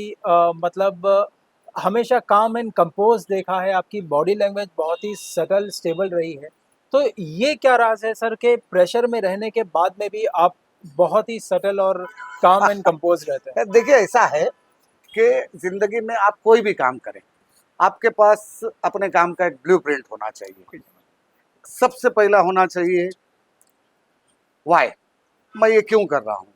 मतलब हमेशा काम एंड कंपोज देखा है, आपकी बॉडी लैंग्वेज बहुत ही सटल स्टेबल रही है। तो ये क्या राज है सर के प्रेशर में रहने के बाद में भी आप बहुत ही सटल और काम एंड कंपोज रहते हैं? देखिए ऐसा है कि ज़िंदगी में आप कोई भी काम करें, आपके पास अपने काम का एक ब्लूप्रिंट होना चाहिए। सबसे पहला होना चाहिए व्हाई, मैं ये क्यों कर रहा हूँ,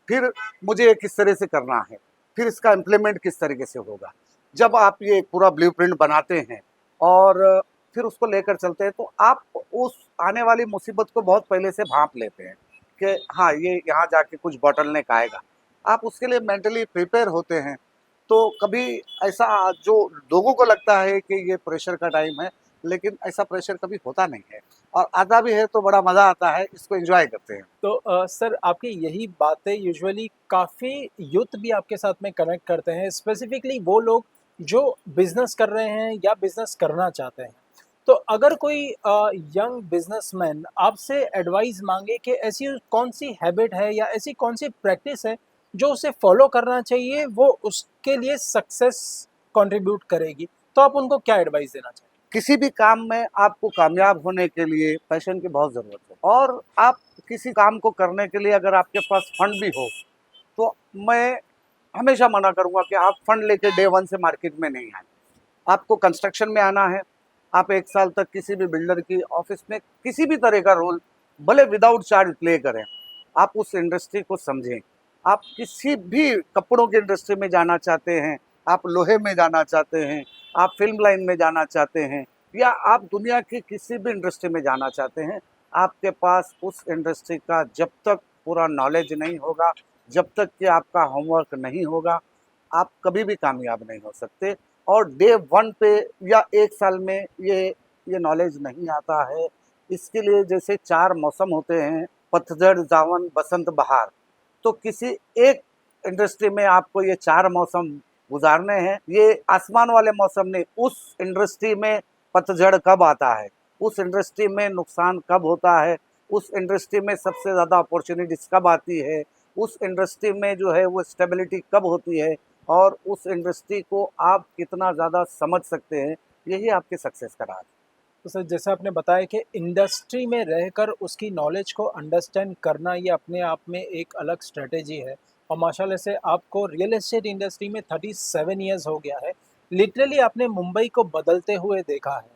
फिर मुझे ये किस तरह से करना है, फिर इसका इम्प्लीमेंट किस तरीके से होगा। जब आप ये पूरा ब्लूप्रिंट बनाते हैं और फिर उसको लेकर चलते हैं तो आप उस आने वाली मुसीबत को बहुत पहले से भांप लेते हैं कि हाँ ये यहाँ जाके कुछ बॉटलनेक आएगा। आप उसके लिए मेंटली प्रिपेयर होते हैं। तो कभी ऐसा जो लोगों को लगता है कि ये प्रेशर का टाइम है, लेकिन ऐसा प्रेशर कभी होता नहीं है, और आता भी है तो बड़ा मज़ा आता है, इसको एंजॉय करते हैं। तो सर आपकी यही बातें यूजुअली काफ़ी यूथ भी आपके साथ में कनेक्ट करते हैं, स्पेसिफिकली वो लोग जो बिजनेस कर रहे हैं या बिजनेस करना चाहते हैं। तो अगर कोई यंग बिजनेसमैन आपसे एडवाइस मांगे कि ऐसी कौन सी हैबिट है या ऐसी कौन सी प्रैक्टिस है जो उसे फॉलो करना चाहिए, वो उसके लिए सक्सेस कंट्रीब्यूट करेगी, तो आप उनको क्या एडवाइस देना चाहेंगे? किसी भी काम में आपको कामयाब होने के लिए पैशन की बहुत ज़रूरत है, और आप किसी काम को करने के लिए अगर आपके पास फंड भी हो, तो मैं हमेशा मना करूँगा कि आप फंड लेके डे वन से मार्केट में नहीं आए। आपको कंस्ट्रक्शन में आना है, आप 1 साल तक किसी भी बिल्डर की ऑफिस में किसी भी तरह का रोल भले विदाउट चार्ज प्ले करें, आप उस इंडस्ट्री को समझें। आप किसी भी कपड़ों की इंडस्ट्री में जाना चाहते हैं, आप लोहे में जाना चाहते हैं, आप फिल्म लाइन में जाना चाहते हैं, या आप दुनिया की किसी भी इंडस्ट्री में जाना चाहते हैं, आपके पास उस इंडस्ट्री का जब तक पूरा नॉलेज नहीं होगा, जब तक कि आपका होमवर्क नहीं होगा, आप कभी भी कामयाब नहीं हो सकते। और डे वन पे या 1 साल में ये नॉलेज नहीं आता है। इसके लिए जैसे 4 मौसम होते हैं, पतझड़, सावन, बसंत, बहार। तो किसी एक इंडस्ट्री में आपको ये 4 मौसम गुजारने हैं। ये आसमान वाले मौसम नहीं, उस इंडस्ट्री में पतझड़ कब आता है, उस इंडस्ट्री में नुकसान कब होता है, उस इंडस्ट्री में सबसे ज़्यादा अपॉर्चुनिटीज़ कब आती है, उस इंडस्ट्री में जो है वो स्टेबिलिटी कब होती है, और उस इंडस्ट्री को आप कितना ज़्यादा समझ सकते हैं, यही आपकी सक्सेस का राज है। तो सर जैसे आपने बताया कि इंडस्ट्री में रहकर उसकी नॉलेज को अंडरस्टैंड करना ये अपने आप में एक अलग स्ट्रेटेजी है, और माशाल्लाह से आपको रियल एस्टेट इंडस्ट्री में 37 इयर्स हो गया है। लिटरली आपने मुंबई को बदलते हुए देखा है,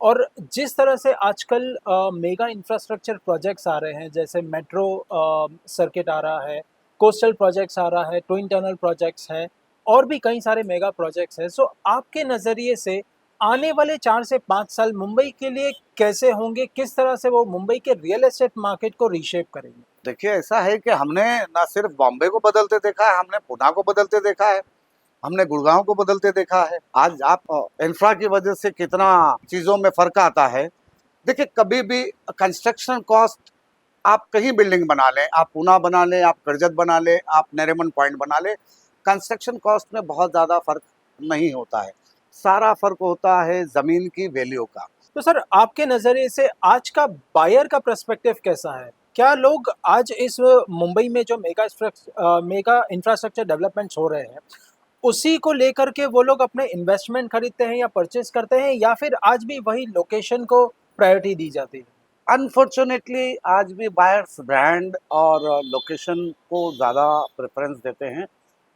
और जिस तरह से आजकल मेगा इंफ्रास्ट्रक्चर प्रोजेक्ट्स आ रहे हैं, जैसे मेट्रो सर्किट आ रहा है, कोस्टल प्रोजेक्ट्स आ रहा है, ट्विन टनल प्रोजेक्ट्स है, और भी कई सारे मेगा प्रोजेक्ट्स हैं। सो आपके नज़रिए से आने वाले 4 से 5 साल मुंबई के लिए कैसे होंगे? किस तरह से वो मुंबई के रियल एस्टेट मार्केट को रीशेप करेंगे? देखिए, ऐसा है कि हमने ना सिर्फ बॉम्बे को बदलते देखा है, हमने पुणे को बदलते देखा है, हमने गुड़गांव को बदलते देखा है। आज आप इंफ्रा की वजह से कितना चीज़ों में फ़र्क आता है। देखिए, कभी भी कंस्ट्रक्शन कॉस्ट, आप कहीं बिल्डिंग बना लें, आप पूना बना लें, आप करजत बना लें, आप नरीमन पॉइंट बना लें, कंस्ट्रक्शन कॉस्ट में बहुत ज़्यादा फ़र्क नहीं होता है। सारा फ़र्क होता है ज़मीन की वैल्यू का। तो सर आपके नज़रिए से आज का बायर का पर्सपेक्टिव कैसा है? क्या लोग आज इस मुंबई में जो मेगा इंफ्रास्ट्रक्चर डेवलपमेंट्स हो रहे हैं, उसी को लेकर के वो लोग अपने इन्वेस्टमेंट खरीदते हैं या परचेज़ करते हैं, या फिर आज भी वही लोकेशन को प्रायोरिटी दी जाती है? अनफॉर्चुनेटली आज भी बायर्स ब्रांड और लोकेशन को ज़्यादा प्रेफरेंस देते हैं,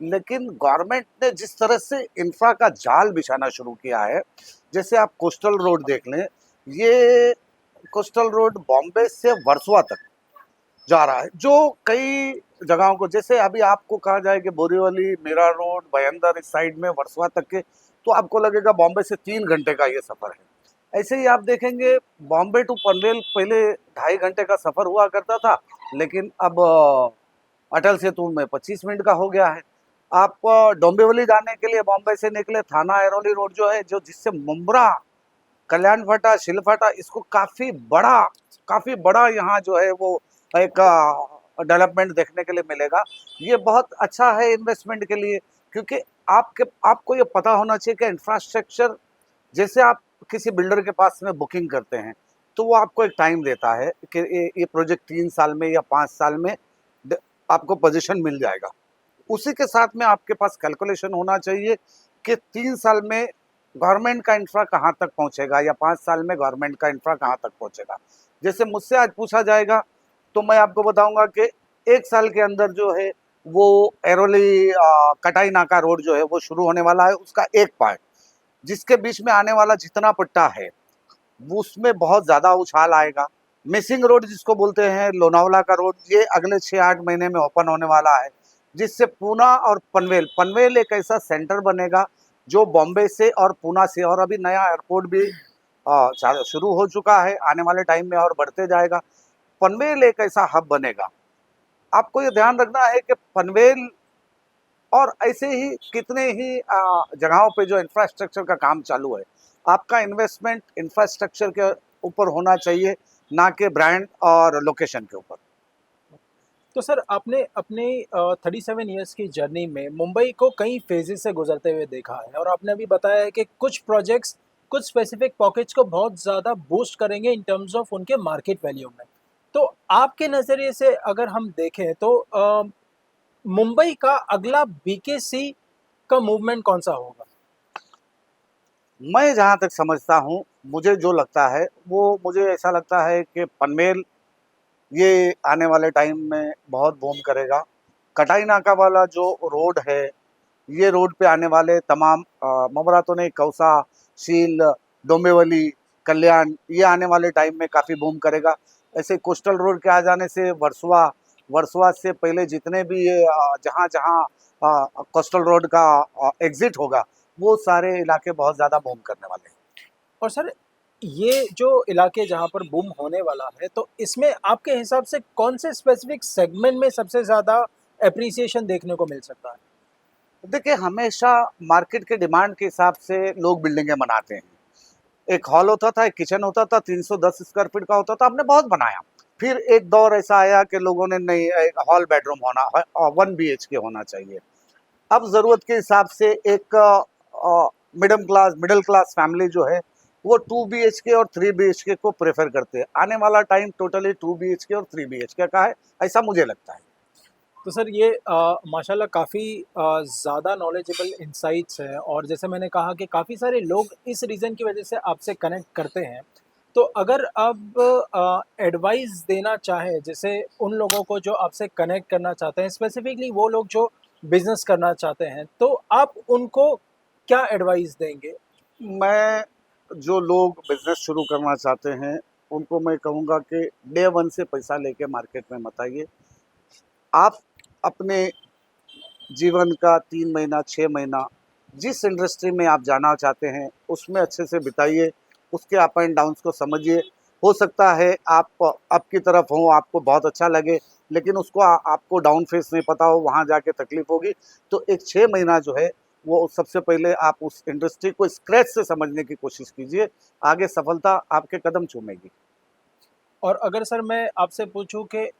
लेकिन गवर्नमेंट ने जिस तरह से इंफ्रा का जाल बिछाना शुरू किया है, जैसे आप कोस्टल रोड देख लें, ये कोस्टल रोड बॉम्बे से वर्सोवा तक जा रहा है, जो कई जगहों को, जैसे अभी आपको कहा जाए कि बोरीवली, मीरा रोड, भयंदर इस साइड में वर्सोवा तक के, तो आपको लगेगा बॉम्बे से 3 घंटे का ये सफ़र है। ऐसे ही आप देखेंगे बॉम्बे टू पनवेल पहले 2.5 घंटे का सफ़र हुआ करता था, लेकिन अब अटल सेतु में 25 मिनट का हो गया है। आप डोंबिवली जाने के लिए बॉम्बे से निकले, थाना एरोली रोड जो है, जो जिससे मुंब्रा, कल्याण फाटा, शिलफाटा, इसको काफ़ी बड़ा यहाँ जो है वो एक डेवलपमेंट देखने के लिए मिलेगा। ये बहुत अच्छा है इन्वेस्टमेंट के लिए, क्योंकि आपको ये पता होना चाहिए कि इंफ्रास्ट्रक्चर, जैसे आप किसी बिल्डर के पास में बुकिंग करते हैं, तो वो आपको एक टाइम देता है कि ये प्रोजेक्ट 3 साल में या 5 साल में आपको पोजीशन मिल जाएगा। उसी के साथ में आपके पास कैलकुलेशन होना चाहिए कि 3 साल में गवर्नमेंट का इंफ्रा कहाँ तक पहुँचेगा, या 5 साल में गवर्नमेंट का इंफ्रा कहाँ तक पहुँचेगा। जैसे मुझसे आज पूछा जाएगा, तो मैं आपको बताऊंगा कि 1 साल के अंदर जो है वो एरोली कटाई नाका रोड जो है वो शुरू होने वाला है। उसका एक पार्ट, जिसके बीच में आने वाला जितना पट्टा है, वो उसमें बहुत ज़्यादा उछाल आएगा। मिसिंग रोड जिसको बोलते हैं, लोनावला का रोड, ये अगले 6-8 महीने में ओपन होने वाला है, जिससे पूना और पनवेल एक ऐसा सेंटर बनेगा जो बॉम्बे से और पूना से, और अभी नया एयरपोर्ट भी शुरू हो चुका है, आने वाले टाइम में और बढ़ते जाएगा। पनवेल एक ऐसा हब बनेगा। आपको ये ध्यान रखना है कि पनवेल और ऐसे ही कितने ही जगहों पे जो इंफ्रास्ट्रक्चर का काम चालू है, आपका इन्वेस्टमेंट इंफ्रास्ट्रक्चर के ऊपर होना चाहिए, ना कि ब्रांड और लोकेशन के ऊपर। तो सर आपने अपने 37 इयर्स की जर्नी में मुंबई को कई फेजेस से गुजरते हुए देखा है और आपने अभी बताया है कि कुछ प्रोजेक्ट्स कुछ स्पेसिफिक पॉकेट्स को बहुत ज़्यादा बूस्ट करेंगे इन टर्म्स ऑफ उनके मार्केट वैल्यू में। तो आपके नज़रिए से अगर हम देखें तो मुंबई का अगला बीकेसी का मूवमेंट कौन सा होगा? मैं जहाँ तक समझता हूँ, मुझे जो लगता है वो मुझे ऐसा लगता है कि पनवेल ये आने वाले टाइम में बहुत बूम करेगा। कटाई नाका वाला जो रोड है, ये रोड पे आने वाले तमाम ममरा तो नहीं, कौसा, शील, डोंबिवली, कल्याण, ये आने वाले टाइम में काफ़ी बूम करेगा। ऐसे कोस्टल रोड के आ जाने से वर्सोवा, वर्सोवा से पहले जितने भी ये जहाँ जहाँ कोस्टल रोड का एग्जिट होगा, वो सारे इलाके बहुत ज़्यादा बूम करने वाले हैं। और सर ये जो इलाके जहाँ पर बूम होने वाला है तो इसमें आपके हिसाब से कौन से स्पेसिफिक सेगमेंट में सबसे ज़्यादा एप्रिसिएशन देखने को मिल सकता है? देखिए, हमेशा मार्केट के डिमांड के हिसाब से लोग बिल्डिंगें बनाते हैं। एक हॉल होता था, एक किचन होता था, 310 स्क्वायर फीट का होता था, हमने बहुत बनाया। फिर एक दौर ऐसा आया कि लोगों ने नहीं, एक हॉल बेडरूम होना है और 1 बीएचके होना चाहिए। अब ज़रूरत के हिसाब से एक मिडिल क्लास फैमिली जो है, वो 2 बीएचके और 3 बीएचके को प्रेफ़र करते हैं। आने वाला टाइम टोटली 2 बीएचके और 3 बीएचके का है, ऐसा मुझे लगता है। तो सर ये माशाल्लाह काफ़ी ज़्यादा नॉलेजेबल इनसाइट्स हैं और जैसे मैंने कहा कि काफ़ी सारे लोग इस रीज़न की वजह से आपसे कनेक्ट करते हैं। तो अगर अब एडवाइस देना चाहें जैसे उन लोगों को जो आपसे कनेक्ट करना चाहते हैं, स्पेसिफिकली वो लोग जो बिज़नेस करना चाहते हैं, तो आप उनको क्या एडवाइस देंगे? मैं जो लोग बिज़नेस शुरू करना चाहते हैं, उनको मैं कहूँगा कि डे 1 से पैसा लेके मार्केट में मत आइए। आप अपने जीवन का 3 महीना, 6 महीना जिस इंडस्ट्री में आप जाना चाहते हैं, उसमें अच्छे से बिताइए, उसके अप एंड डाउन्स को समझिए। हो सकता है आप अप की तरफ हों, आपको बहुत अच्छा लगे, लेकिन उसको आपको डाउन फेस नहीं पता हो, वहाँ जाके तकलीफ़ होगी। तो एक 6 महीना जो है, वो सबसे पहले आप उस इंडस्ट्री को स्क्रैच से समझने की कोशिश कीजिए, आगे सफलता आपके कदम चूमेगी। और अगर सर मैं आपसे पूछूँ कि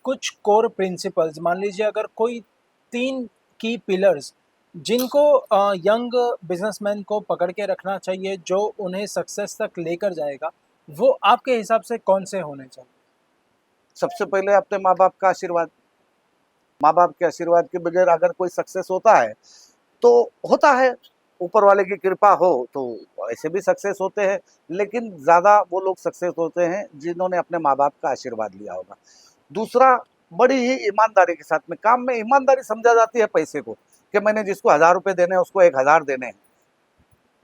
कुछ कोर प्रिंसिपल्स मान लीजिए अगर कोई 3 की पिलर्स जिनको यंग बिजनेसमैन को पकड़ के रखना चाहिए जो उन्हें सक्सेस तक लेकर जाएगा, वो आपके हिसाब से कौन से होने चाहिए? सबसे पहले अपने माँ-बाप का आशीर्वाद। माँ-बाप के आशीर्वाद के बगैर अगर कोई सक्सेस होता है, तो होता है, ऊपर वाले की कृपा हो तो ऐसे भी सक्सेस होते हैं, लेकिन ज़्यादा वो लोग सक्सेस होते हैं जिन्होंने अपने माँ-बाप का आशीर्वाद लिया होगा। दूसरा, बड़ी ही ईमानदारी के साथ में, काम में ईमानदारी समझा जाती है पैसे को, कि मैंने जिसको ₹1000 देने हैं उसको 1000 देने हैं।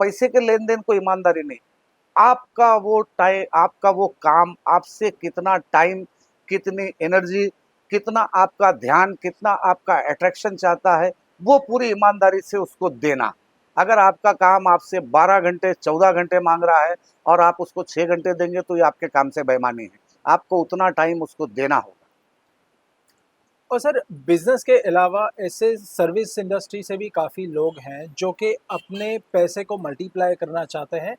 पैसे के लेन-देन को ईमानदारी नहीं। आपका वो काम आपसे कितना टाइम, कितनी एनर्जी, कितना आपका ध्यान, कितना आपका अट्रैक्शन चाहता है, वो पूरी ईमानदारी से उसको देना। अगर आपका काम आपसे 12 घंटे, 14 घंटे माँग रहा है और आप उसको 6 घंटे देंगे, तो ये आपके काम से बेईमानी है। आपको उतना टाइम उसको देना होगा। और सर बिजनेस के अलावा ऐसे सर्विस इंडस्ट्री से भी काफ़ी लोग हैं जो कि अपने पैसे को मल्टीप्लाई करना चाहते हैं,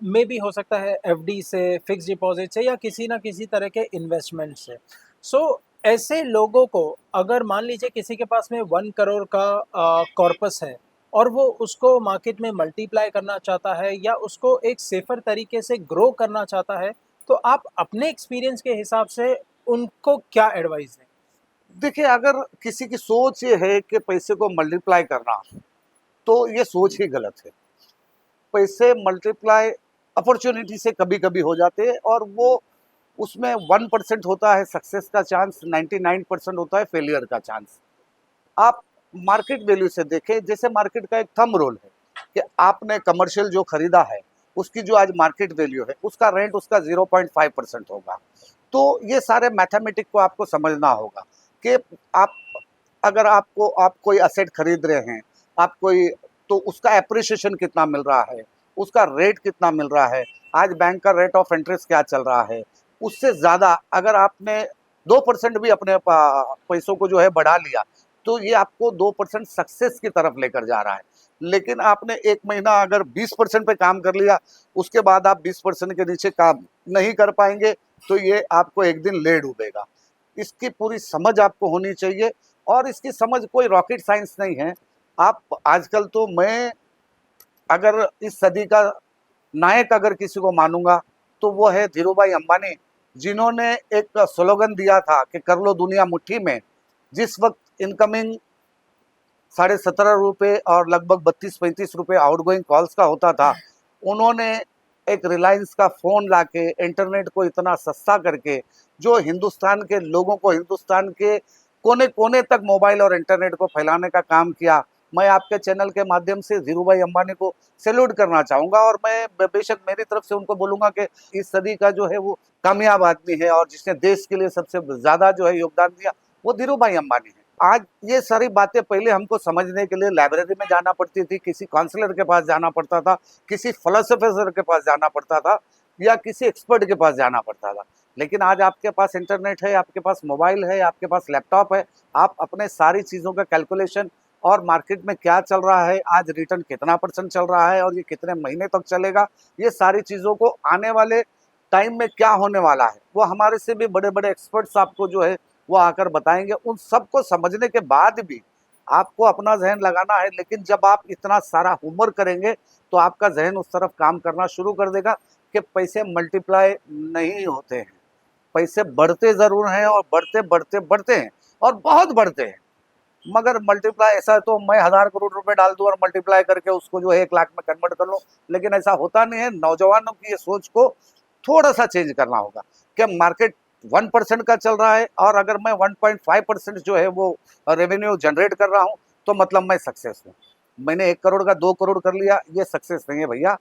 मे बी हो सकता है एफडी से, फिक्स डिपॉजिट से या किसी ना किसी तरह के इन्वेस्टमेंट से। सो ऐसे लोगों को अगर मान लीजिए किसी के पास में 1 करोड़ का कॉर्पस है और वो उसको मार्केट में मल्टीप्लाई करना चाहता है या उसको एक सेफर तरीके से ग्रो करना चाहता है, तो आप अपने एक्सपीरियंस के हिसाब से उनको क्या एडवाइस दें? देखिए, अगर किसी की सोच ये है कि पैसे को मल्टीप्लाई करना, तो ये सोच ही गलत है। पैसे मल्टीप्लाई अपॉर्चुनिटी से कभी-कभी हो जाते हैं और वो उसमें 1% होता है सक्सेस का चांस, 99% होता है फेलियर का चांस। आप मार्केट वैल्यू से देखें, जैसे मार्केट का एक थंब रूल है कि आपने कमर्शियल जो खरीदा है, उसकी जो आज मार्केट वैल्यू है, उसका रेंट उसका 0.5% होगा। तो ये सारे मैथमेटिक को आपको समझना होगा कि आप अगर आप कोई एसेट खरीद रहे हैं, आप कोई, तो उसका एप्रिसिएशन कितना मिल रहा है, उसका रेट कितना मिल रहा है, आज बैंक का रेट ऑफ इंटरेस्ट क्या चल रहा है, उससे ज़्यादा अगर आपने 2% भी अपने पैसों को जो है बढ़ा लिया, तो ये आपको 2% सक्सेस की तरफ लेकर जा रहा है। लेकिन आपने 1 महीना अगर 20% पे काम कर लिया, उसके बाद आप 20% के नीचे काम नहीं कर पाएँगे, तो ये आपको एक दिन ले डूबेगा। इसकी पूरी समझ आपको होनी चाहिए, और इसकी समझ कोई रॉकेट साइंस नहीं है। आप आजकल तो मैं अगर इस सदी का नायक अगर किसी को मानूंगा, तो वो है धीरूभाई अंबानी, जिन्होंने एक स्लोगन दिया था कि कर लो दुनिया मुट्ठी में। जिस वक्त इनकमिंग 17.5 रुपये और लगभग 32-35 रुपये आउटगोइंग कॉल्स का होता था, उन्होंने एक रिलायंस का फ़ोन लाके इंटरनेट को इतना सस्ता करके जो हिंदुस्तान के लोगों को हिंदुस्तान के कोने कोने तक मोबाइल और इंटरनेट को फैलाने का काम किया। मैं आपके चैनल के माध्यम से धीरूभाई अंबानी को सैल्यूट करना चाहूँगा, और मैं बेशक मेरी तरफ से उनको बोलूँगा कि इस सदी का जो है वो कामयाब आदमी है, और जिसने देश के लिए सबसे ज़्यादा जो है योगदान दिया, वो धीरूभाई अंबानी है। आज ये सारी बातें पहले हमको समझने के लिए लाइब्रेरी में जाना पड़ती थी, किसी काउंसलर के पास जाना पड़ता था, किसी फिलोसोफर के पास जाना पड़ता था, या किसी एक्सपर्ट के पास जाना पड़ता था। लेकिन आज आपके पास इंटरनेट है, आपके पास मोबाइल है, आपके पास लैपटॉप है, आप अपने सारी चीज़ों का कैलकुलेशन, और मार्केट में क्या चल रहा है, आज रिटर्न कितना % चल रहा है और ये कितने महीने तक चलेगा, ये सारी चीज़ों को आने वाले टाइम में क्या होने वाला है, वो हमारे से भी बड़े बड़े एक्सपर्ट्स आपको जो है वो आकर बताएंगे। उन सबको समझने के बाद भी आपको अपना जहन लगाना है, लेकिन जब आप इतना सारा होमवर्क करेंगे, तो आपका जहन उस तरफ काम करना शुरू कर देगा कि पैसे मल्टीप्लाई नहीं होते हैं, पैसे बढ़ते ज़रूर हैं, और बढ़ते बढ़ते बढ़ते हैं, और बहुत बढ़ते हैं, मगर मल्टीप्लाई ऐसा तो मैं 1000 करोड़ रुपए डाल दूं और मल्टीप्लाई करके उसको जो है 1 लाख में कन्वर्ट कर लूं, लेकिन ऐसा होता नहीं है। नौजवानों की ये सोच को थोड़ा सा चेंज करना होगा कि मार्केट 1% का चल रहा है, और अगर मैं 1.5% जो है वो रेवेन्यू जनरेट कर रहा हूं, तो मतलब मैं सक्सेस हूं। मैंने 1 करोड़ का 2 करोड़ कर लिया, ये सक्सेस नहीं है भैया।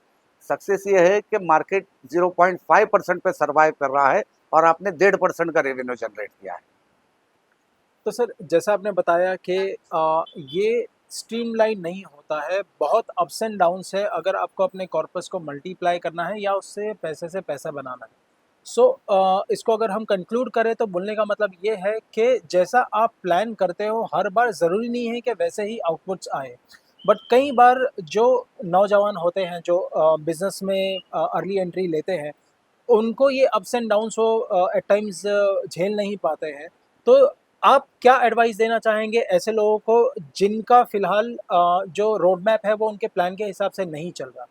सक्सेस ये है कि मार्केट 0.5% पे सर्वाइव कर रहा है, और आपने 1.5% का रेवेन्यू जनरेट किया है। तो सर जैसा आपने बताया कि ये स्ट्रीमलाइन नहीं होता है, बहुत अप्स एंड डाउन्स है अगर आपको अपने कॉर्पस को मल्टीप्लाई करना है या उससे पैसे से पैसा बनाना है। सो इसको अगर हम कंक्लूड करें तो बोलने का मतलब ये है कि जैसा आप प्लान करते हो हर बार ज़रूरी नहीं है कि वैसे ही आउटपुट्स आए। बट कई बार जो नौजवान होते हैं जो बिज़नेस में अर्ली एंट्री लेते हैं, उनको ये अप्स एंड डाउन्स वो एट टाइम्स झेल नहीं पाते हैं। तो आप क्या एडवाइस देना चाहेंगे ऐसे लोगों को जिनका फ़िलहाल जो रोड मैप है वो उनके प्लान के हिसाब से नहीं चल रहा?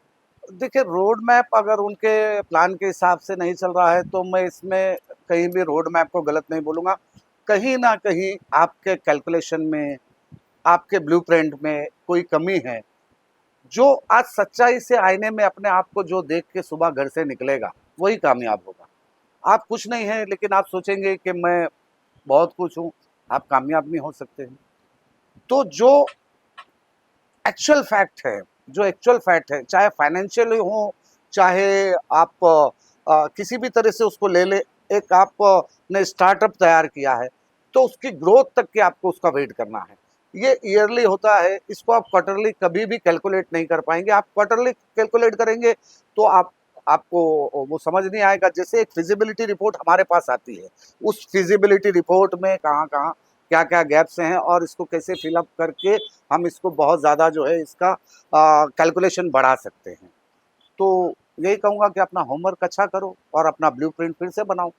देखिए, रोड मैप अगर उनके प्लान के हिसाब से नहीं चल रहा है, तो मैं इसमें कहीं भी रोड मैप को गलत नहीं बोलूँगा। कहीं न कहीं आपके कैलकुलेशन में, आपके ब्लूप्रिंट में कोई कमी है। जो आज सच्चाई से आईने में अपने आप को जो देख के सुबह घर से निकलेगा, वही कामयाब होगा। आप कुछ नहीं हैं, लेकिन आप सोचेंगे कि मैं बहुत कुछ हूँ, आप कामयाब नहीं हो सकते हैं। तो जो एक्चुअल फैक्ट है, जो एक्चुअल फैक्ट है, चाहे फाइनेंशियली हो, चाहे आप किसी भी तरह से उसको ले ले। एक आपने स्टार्टअप तैयार किया है, तो उसकी ग्रोथ तक के आपको उसका वेट करना है। ये ईयरली होता है, इसको आप क्वार्टरली कभी भी कैलकुलेट नहीं कर पाएंगे। आप क्वार्टरली कैलकुलेट करेंगे तो आपको वो समझ नहीं आएगा। जैसे एक फिजिबिलिटी रिपोर्ट हमारे पास आती है, उस फिजिबिलिटी रिपोर्ट में कहाँ कहाँ क्या क्या गैप्स हैं, और इसको कैसे फिलअप करके हम इसको बहुत ज़्यादा जो है इसका कैलकुलेशन बढ़ा सकते हैं। तो यही कहूँगा कि अपना होमवर्क अच्छा करो और अपना ब्लूप्रिंट फिर से बनाओ।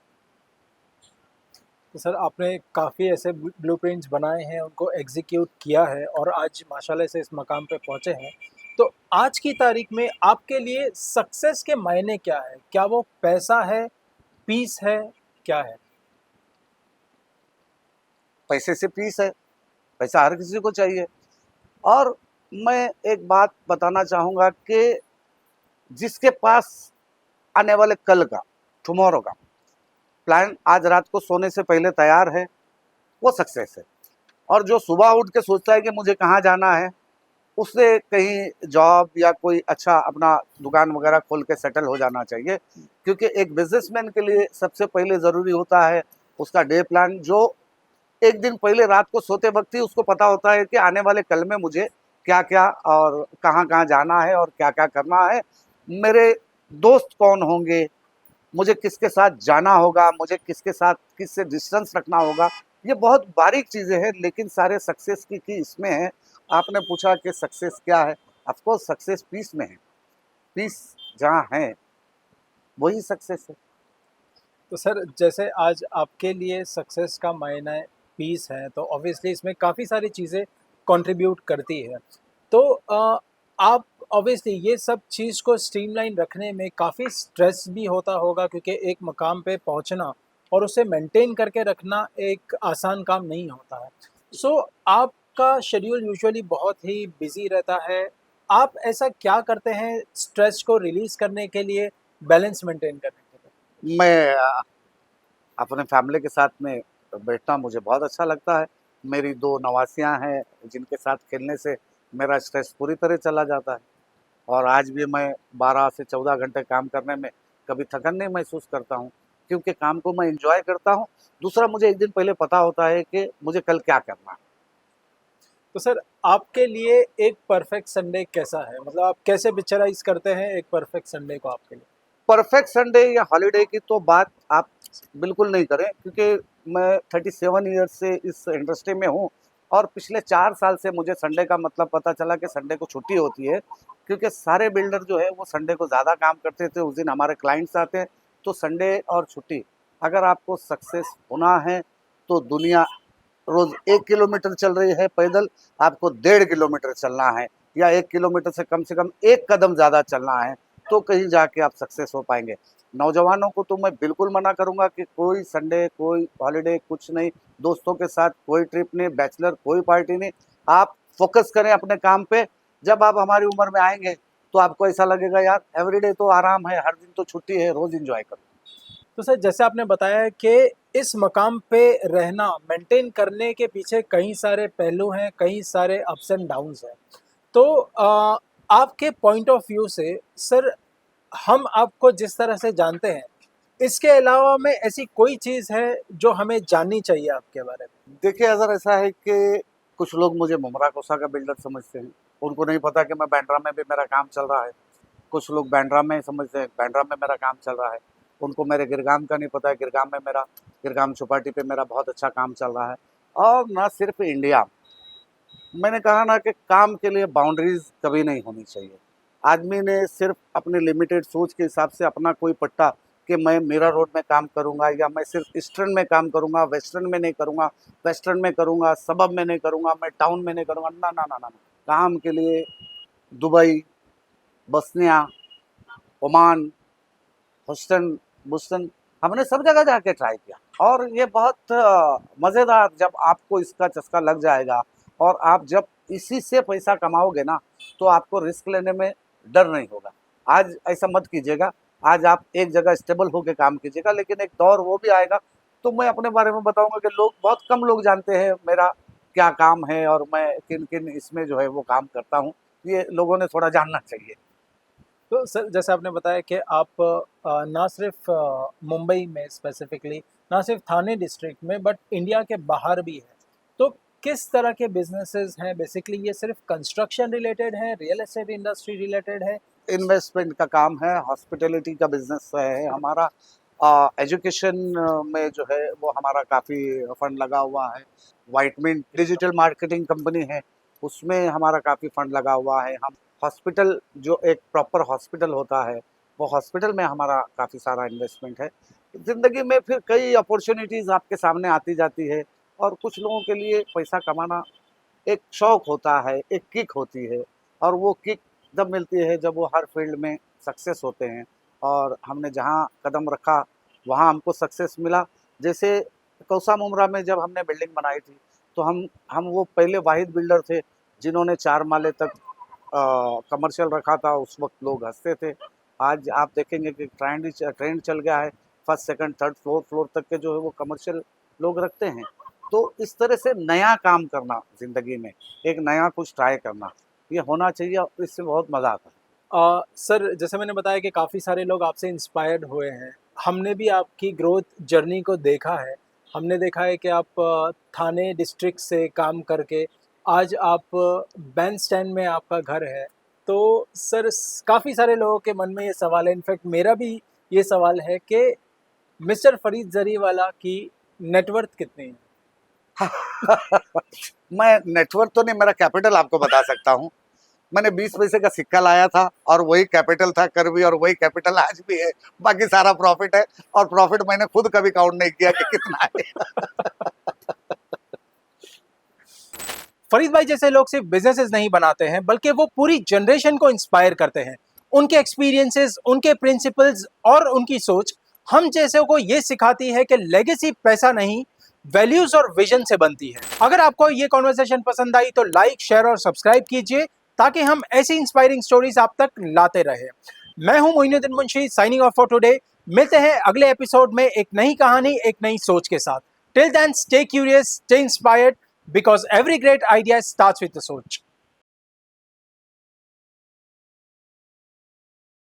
तो सर आपने काफ़ी ऐसे ब्लूप्रिंट्स बनाए हैं, उनको एग्ज़ीक्यूट किया है और आज माशाल्लाह से इस मकाम पे पहुँचे हैं। तो आज की तारीख में आपके लिए सक्सेस के मायने क्या है? क्या वो पैसा है, पीस है, क्या है? पैसे से पीस है, पैसा हर किसी को चाहिए। और मैं एक बात बताना चाहूँगा कि जिसके पास आने वाले कल का, टुमारो का प्लान आज रात को सोने से पहले तैयार है, वो सक्सेस है। और जो सुबह उठ के सोचता है कि मुझे कहाँ जाना है, उसे कहीं जॉब या कोई अच्छा अपना दुकान वगैरह खोल के सेटल हो जाना चाहिए। क्योंकि एक बिजनेसमैन के लिए सबसे पहले ज़रूरी होता है उसका डे प्लान, जो एक दिन पहले रात को सोते वक्त ही उसको पता होता है कि आने वाले कल में मुझे क्या क्या और कहाँ कहाँ जाना है और क्या क्या करना है। मेरे दोस्त कौन होंगे, मुझे किसके साथ जाना होगा, मुझे किसके साथ किससे डिस्टेंस रखना होगा, ये बहुत बारीक चीज़ें हैं, लेकिन सारे सक्सेस की इसमें है। आपने पूछा कि सक्सेस क्या है? ऑफ कोर्स सक्सेस पीस में है। पीस जहाँ है, वही सक्सेस है। तो सर जैसे आज आपके लिए सक्सेस का मायने पीस है, तो ऑब्वियसली इसमें काफ़ी सारी चीज़ें कंट्रीब्यूट करती है। तो आप ऑब्वियसली ये सब चीज़ को स्ट्रीमलाइन रखने में काफ़ी स्ट्रेस भी होता होगा, क्योंकि एक मकाम पे पहुंचना और उसे मेंटेन करके रखना एक आसान काम नहीं होता है। सो आपका शेड्यूल यूजुअली बहुत ही बिजी रहता है। आप ऐसा क्या करते हैं स्ट्रेस को रिलीज़ करने के लिए, बैलेंस मेंटेन करने के लिए? मैं अपने फैमिली के साथ में बैठना मुझे बहुत अच्छा लगता है। मेरी 2 नवासियाँ हैं, जिनके साथ खेलने से मेरा स्ट्रेस पूरी तरह चला जाता है। और आज भी मैं 12 से 14 घंटे काम करने में कभी थकन नहीं महसूस करता हूँ, क्योंकि काम को मैं एन्जॉय करता हूँ। दूसरा, मुझे 1 दिन पहले पता होता है कि मुझे कल क्या करना है। तो सर आपके लिए एक परफेक्ट संडे कैसा है? मतलब आप कैसे पिक्चराइज़ करते हैं एक परफेक्ट संडे को आपके लिए? परफेक्ट संडे या हॉलिडे की तो बात आप बिल्कुल नहीं करें, क्योंकि मैं 37 ईयर्स से इस इंडस्ट्री में हूँ और पिछले 4 साल से मुझे संडे का मतलब पता चला कि संडे को छुट्टी होती है, क्योंकि सारे बिल्डर जो है वो संडे को ज़्यादा काम करते थे। उस दिन हमारे क्लाइंट्स आते हैं, तो संडे और छुट्टी। अगर आपको सक्सेस होना है तो दुनिया रोज़ 1 किलोमीटर चल रही है पैदल, आपको 1.5 किलोमीटर चलना है, या 1 किलोमीटर से कम 1 कदम ज़्यादा चलना है, तो कहीं जाके आप सक्सेस हो पाएँगे। नौजवानों को तो मैं बिल्कुल मना करूँगा कि कोई संडे, कोई हॉलिडे कुछ नहीं, दोस्तों के साथ कोई ट्रिप नहीं, बैचलर कोई पार्टी नहीं। आप फ़ोकस करें अपने काम पे। जब आप हमारी उम्र में आएँगे, तो आपको ऐसा लगेगा यार एवरीडे तो आराम है, हर दिन तो छुट्टी है, रोज़ एन्जॉय करो। तो सर जैसे आपने बताया कि इस मकाम पे रहना, मेंटेन करने के पीछे कई सारे पहलू हैं, कई सारे अप्स एंड डाउन्स हैं। तो आपके पॉइंट ऑफ व्यू से सर, हम आपको जिस तरह से जानते हैं, इसके अलावा में ऐसी कोई चीज़ है जो हमें जाननी चाहिए आपके बारे में? देखिए, अगर ऐसा है कि कुछ लोग मुझे मुमरा कोसा का बिल्डर समझते हैं, उनको नहीं पता कि मैं बांद्रा में भी मेरा काम चल रहा है। कुछ लोग बांद्रा में समझते हैं, बांद्रा में मेरा काम चल रहा है। उनको मेरे गिरगाम का नहीं पता है, गिरगाम चौपाटी पे मेरा बहुत अच्छा काम चल रहा है। और ना सिर्फ इंडिया, मैंने कहा ना कि काम के लिए बाउंड्रीज़ कभी नहीं होनी चाहिए। आदमी ने सिर्फ अपनी लिमिटेड सोच के हिसाब से अपना कोई पट्टा कि मैं मीरा रोड में काम करूँगा, या मैं सिर्फ ईस्टर्न में काम करूँगा, वेस्टर्न में नहीं करूँगा, वेस्टर्न में करूँगा, सबअब में नहीं करूँगा, मैं टाउन में नहीं करूँगा। ना, ना, ना, ना, ना। काम के लिए दुबई, बosनिया, ओमान, ह्यूस्टन, बोस्टन, हमने सब जगह जाके ट्राई किया। और ये बहुत मज़ेदार, जब आपको इसका चस्का लग जाएगा और आप जब इसी से पैसा कमाओगे ना, तो आपको रिस्क लेने में डर नहीं होगा। आज ऐसा मत कीजिएगा, आज आप एक जगह स्टेबल होके काम कीजिएगा, लेकिन एक दौर वो भी आएगा। तो मैं अपने बारे में बताऊँगा कि बहुत कम लोग जानते हैं मेरा क्या काम है और मैं किन-किन इसमें जो है वो काम करता हूँ। ये लोगों ने थोड़ा जानना चाहिए। तो सर जैसे आपने बताया कि आप ना सिर्फ मुंबई में स्पेसिफिकली, ना सिर्फ थाने डिस्ट्रिक्ट में, बट इंडिया के बाहर भी हैं। तो किस तरह के बिजनेसेस हैं बेसिकली? ये सिर्फ कंस्ट्रक्शन रिलेटेड है, रियल एस्टेट इंडस्ट्री रिलेटेड है? इन्वेस्टमेंट का काम है, हॉस्पिटैलिटी का बिज़नेस है हमारा। एजुकेशन में जो है वो हमारा काफ़ी फंड लगा हुआ है। व्हाइटमिंट डिजिटल मार्केटिंग कंपनी है, उसमें हमारा काफ़ी फंड लगा हुआ है। हम हॉस्पिटल, जो एक प्रॉपर हॉस्पिटल होता है, वो हॉस्पिटल में हमारा काफ़ी सारा इन्वेस्टमेंट है। ज़िंदगी में फिर कई अपॉर्च्युनिटीज़ आपके सामने आती जाती है, और कुछ लोगों के लिए पैसा कमाना एक शौक होता है, एक किक होती है, और वो किक तब मिलती है जब वो हर फील्ड में सक्सेस होते हैं। और हमने जहाँ कदम रखा वहाँ हमको सक्सेस मिला। जैसे कौसा मुमरा में जब हमने बिल्डिंग बनाई थी, तो हम वो पहले वाहिद बिल्डर थे जिन्होंने 4 माले तक कमर्शियल रखा था। उस वक्त लोग हंसते थे। आज आप देखेंगे कि ट्रेंड चल गया है, फर्स्ट सेकंड थर्ड फ्लोर तक के जो है वो कमर्शियल लोग रखते हैं। तो इस तरह से नया काम करना ज़िंदगी में, एक नया कुछ ट्राई करना, ये होना चाहिए, और इससे बहुत मज़ा आता है। सर जैसे मैंने बताया कि काफ़ी सारे लोग आपसे इंस्पायर्ड हुए हैं। हमने भी आपकी ग्रोथ जर्नी को देखा है। हमने देखा है कि आप थाने डिस्ट्रिक्ट से काम करके आज आप बैंड स्टैंड में आपका घर है। तो सर काफ़ी सारे लोगों के मन में ये सवाल है, इनफैक्ट मेरा भी ये सवाल है कि मिस्टर फरीद जरीवाला की नेटवर्थ कितनी है? मैं नेटवर्क तो नहीं, मेरा कैपिटल आपको बता सकता हूँ। मैंने 20 पैसे का सिक्का लाया था और वही कैपिटल था, कर भी, और वही कैपिटल आज भी है। बाकी सारा प्रॉफिट है, और प्रॉफिट मैंने खुद कभी काउंट नहीं किया कि कितना है। फरीद भाई जैसे लोग सिर्फ बिजनेसेस नहीं बनाते हैं, बल्कि वो पूरी जनरेशन को इंस्पायर करते हैं। उनके एक्सपीरियंसेस, उनके प्रिंसिपल्स और उनकी सोच हम जैसे को ये सिखाती है कि लेगेसी पैसा नहीं, वैल्यूज और विजन से बनती है। अगर आपको ये कॉन्वर्सेशन पसंद आई तो लाइक, शेयर और सब्सक्राइब कीजिए, ताकि हम ऐसी इंस्पायरिंग स्टोरीज आप तक लाते रहे। मैं हूं Moinuddin Munshi, signing off for today. मिलते हैं अगले एपिसोड में एक नई कहानी, एक नई सोच के साथ। Till then, stay curious, stay inspired, because every great idea starts with a soch.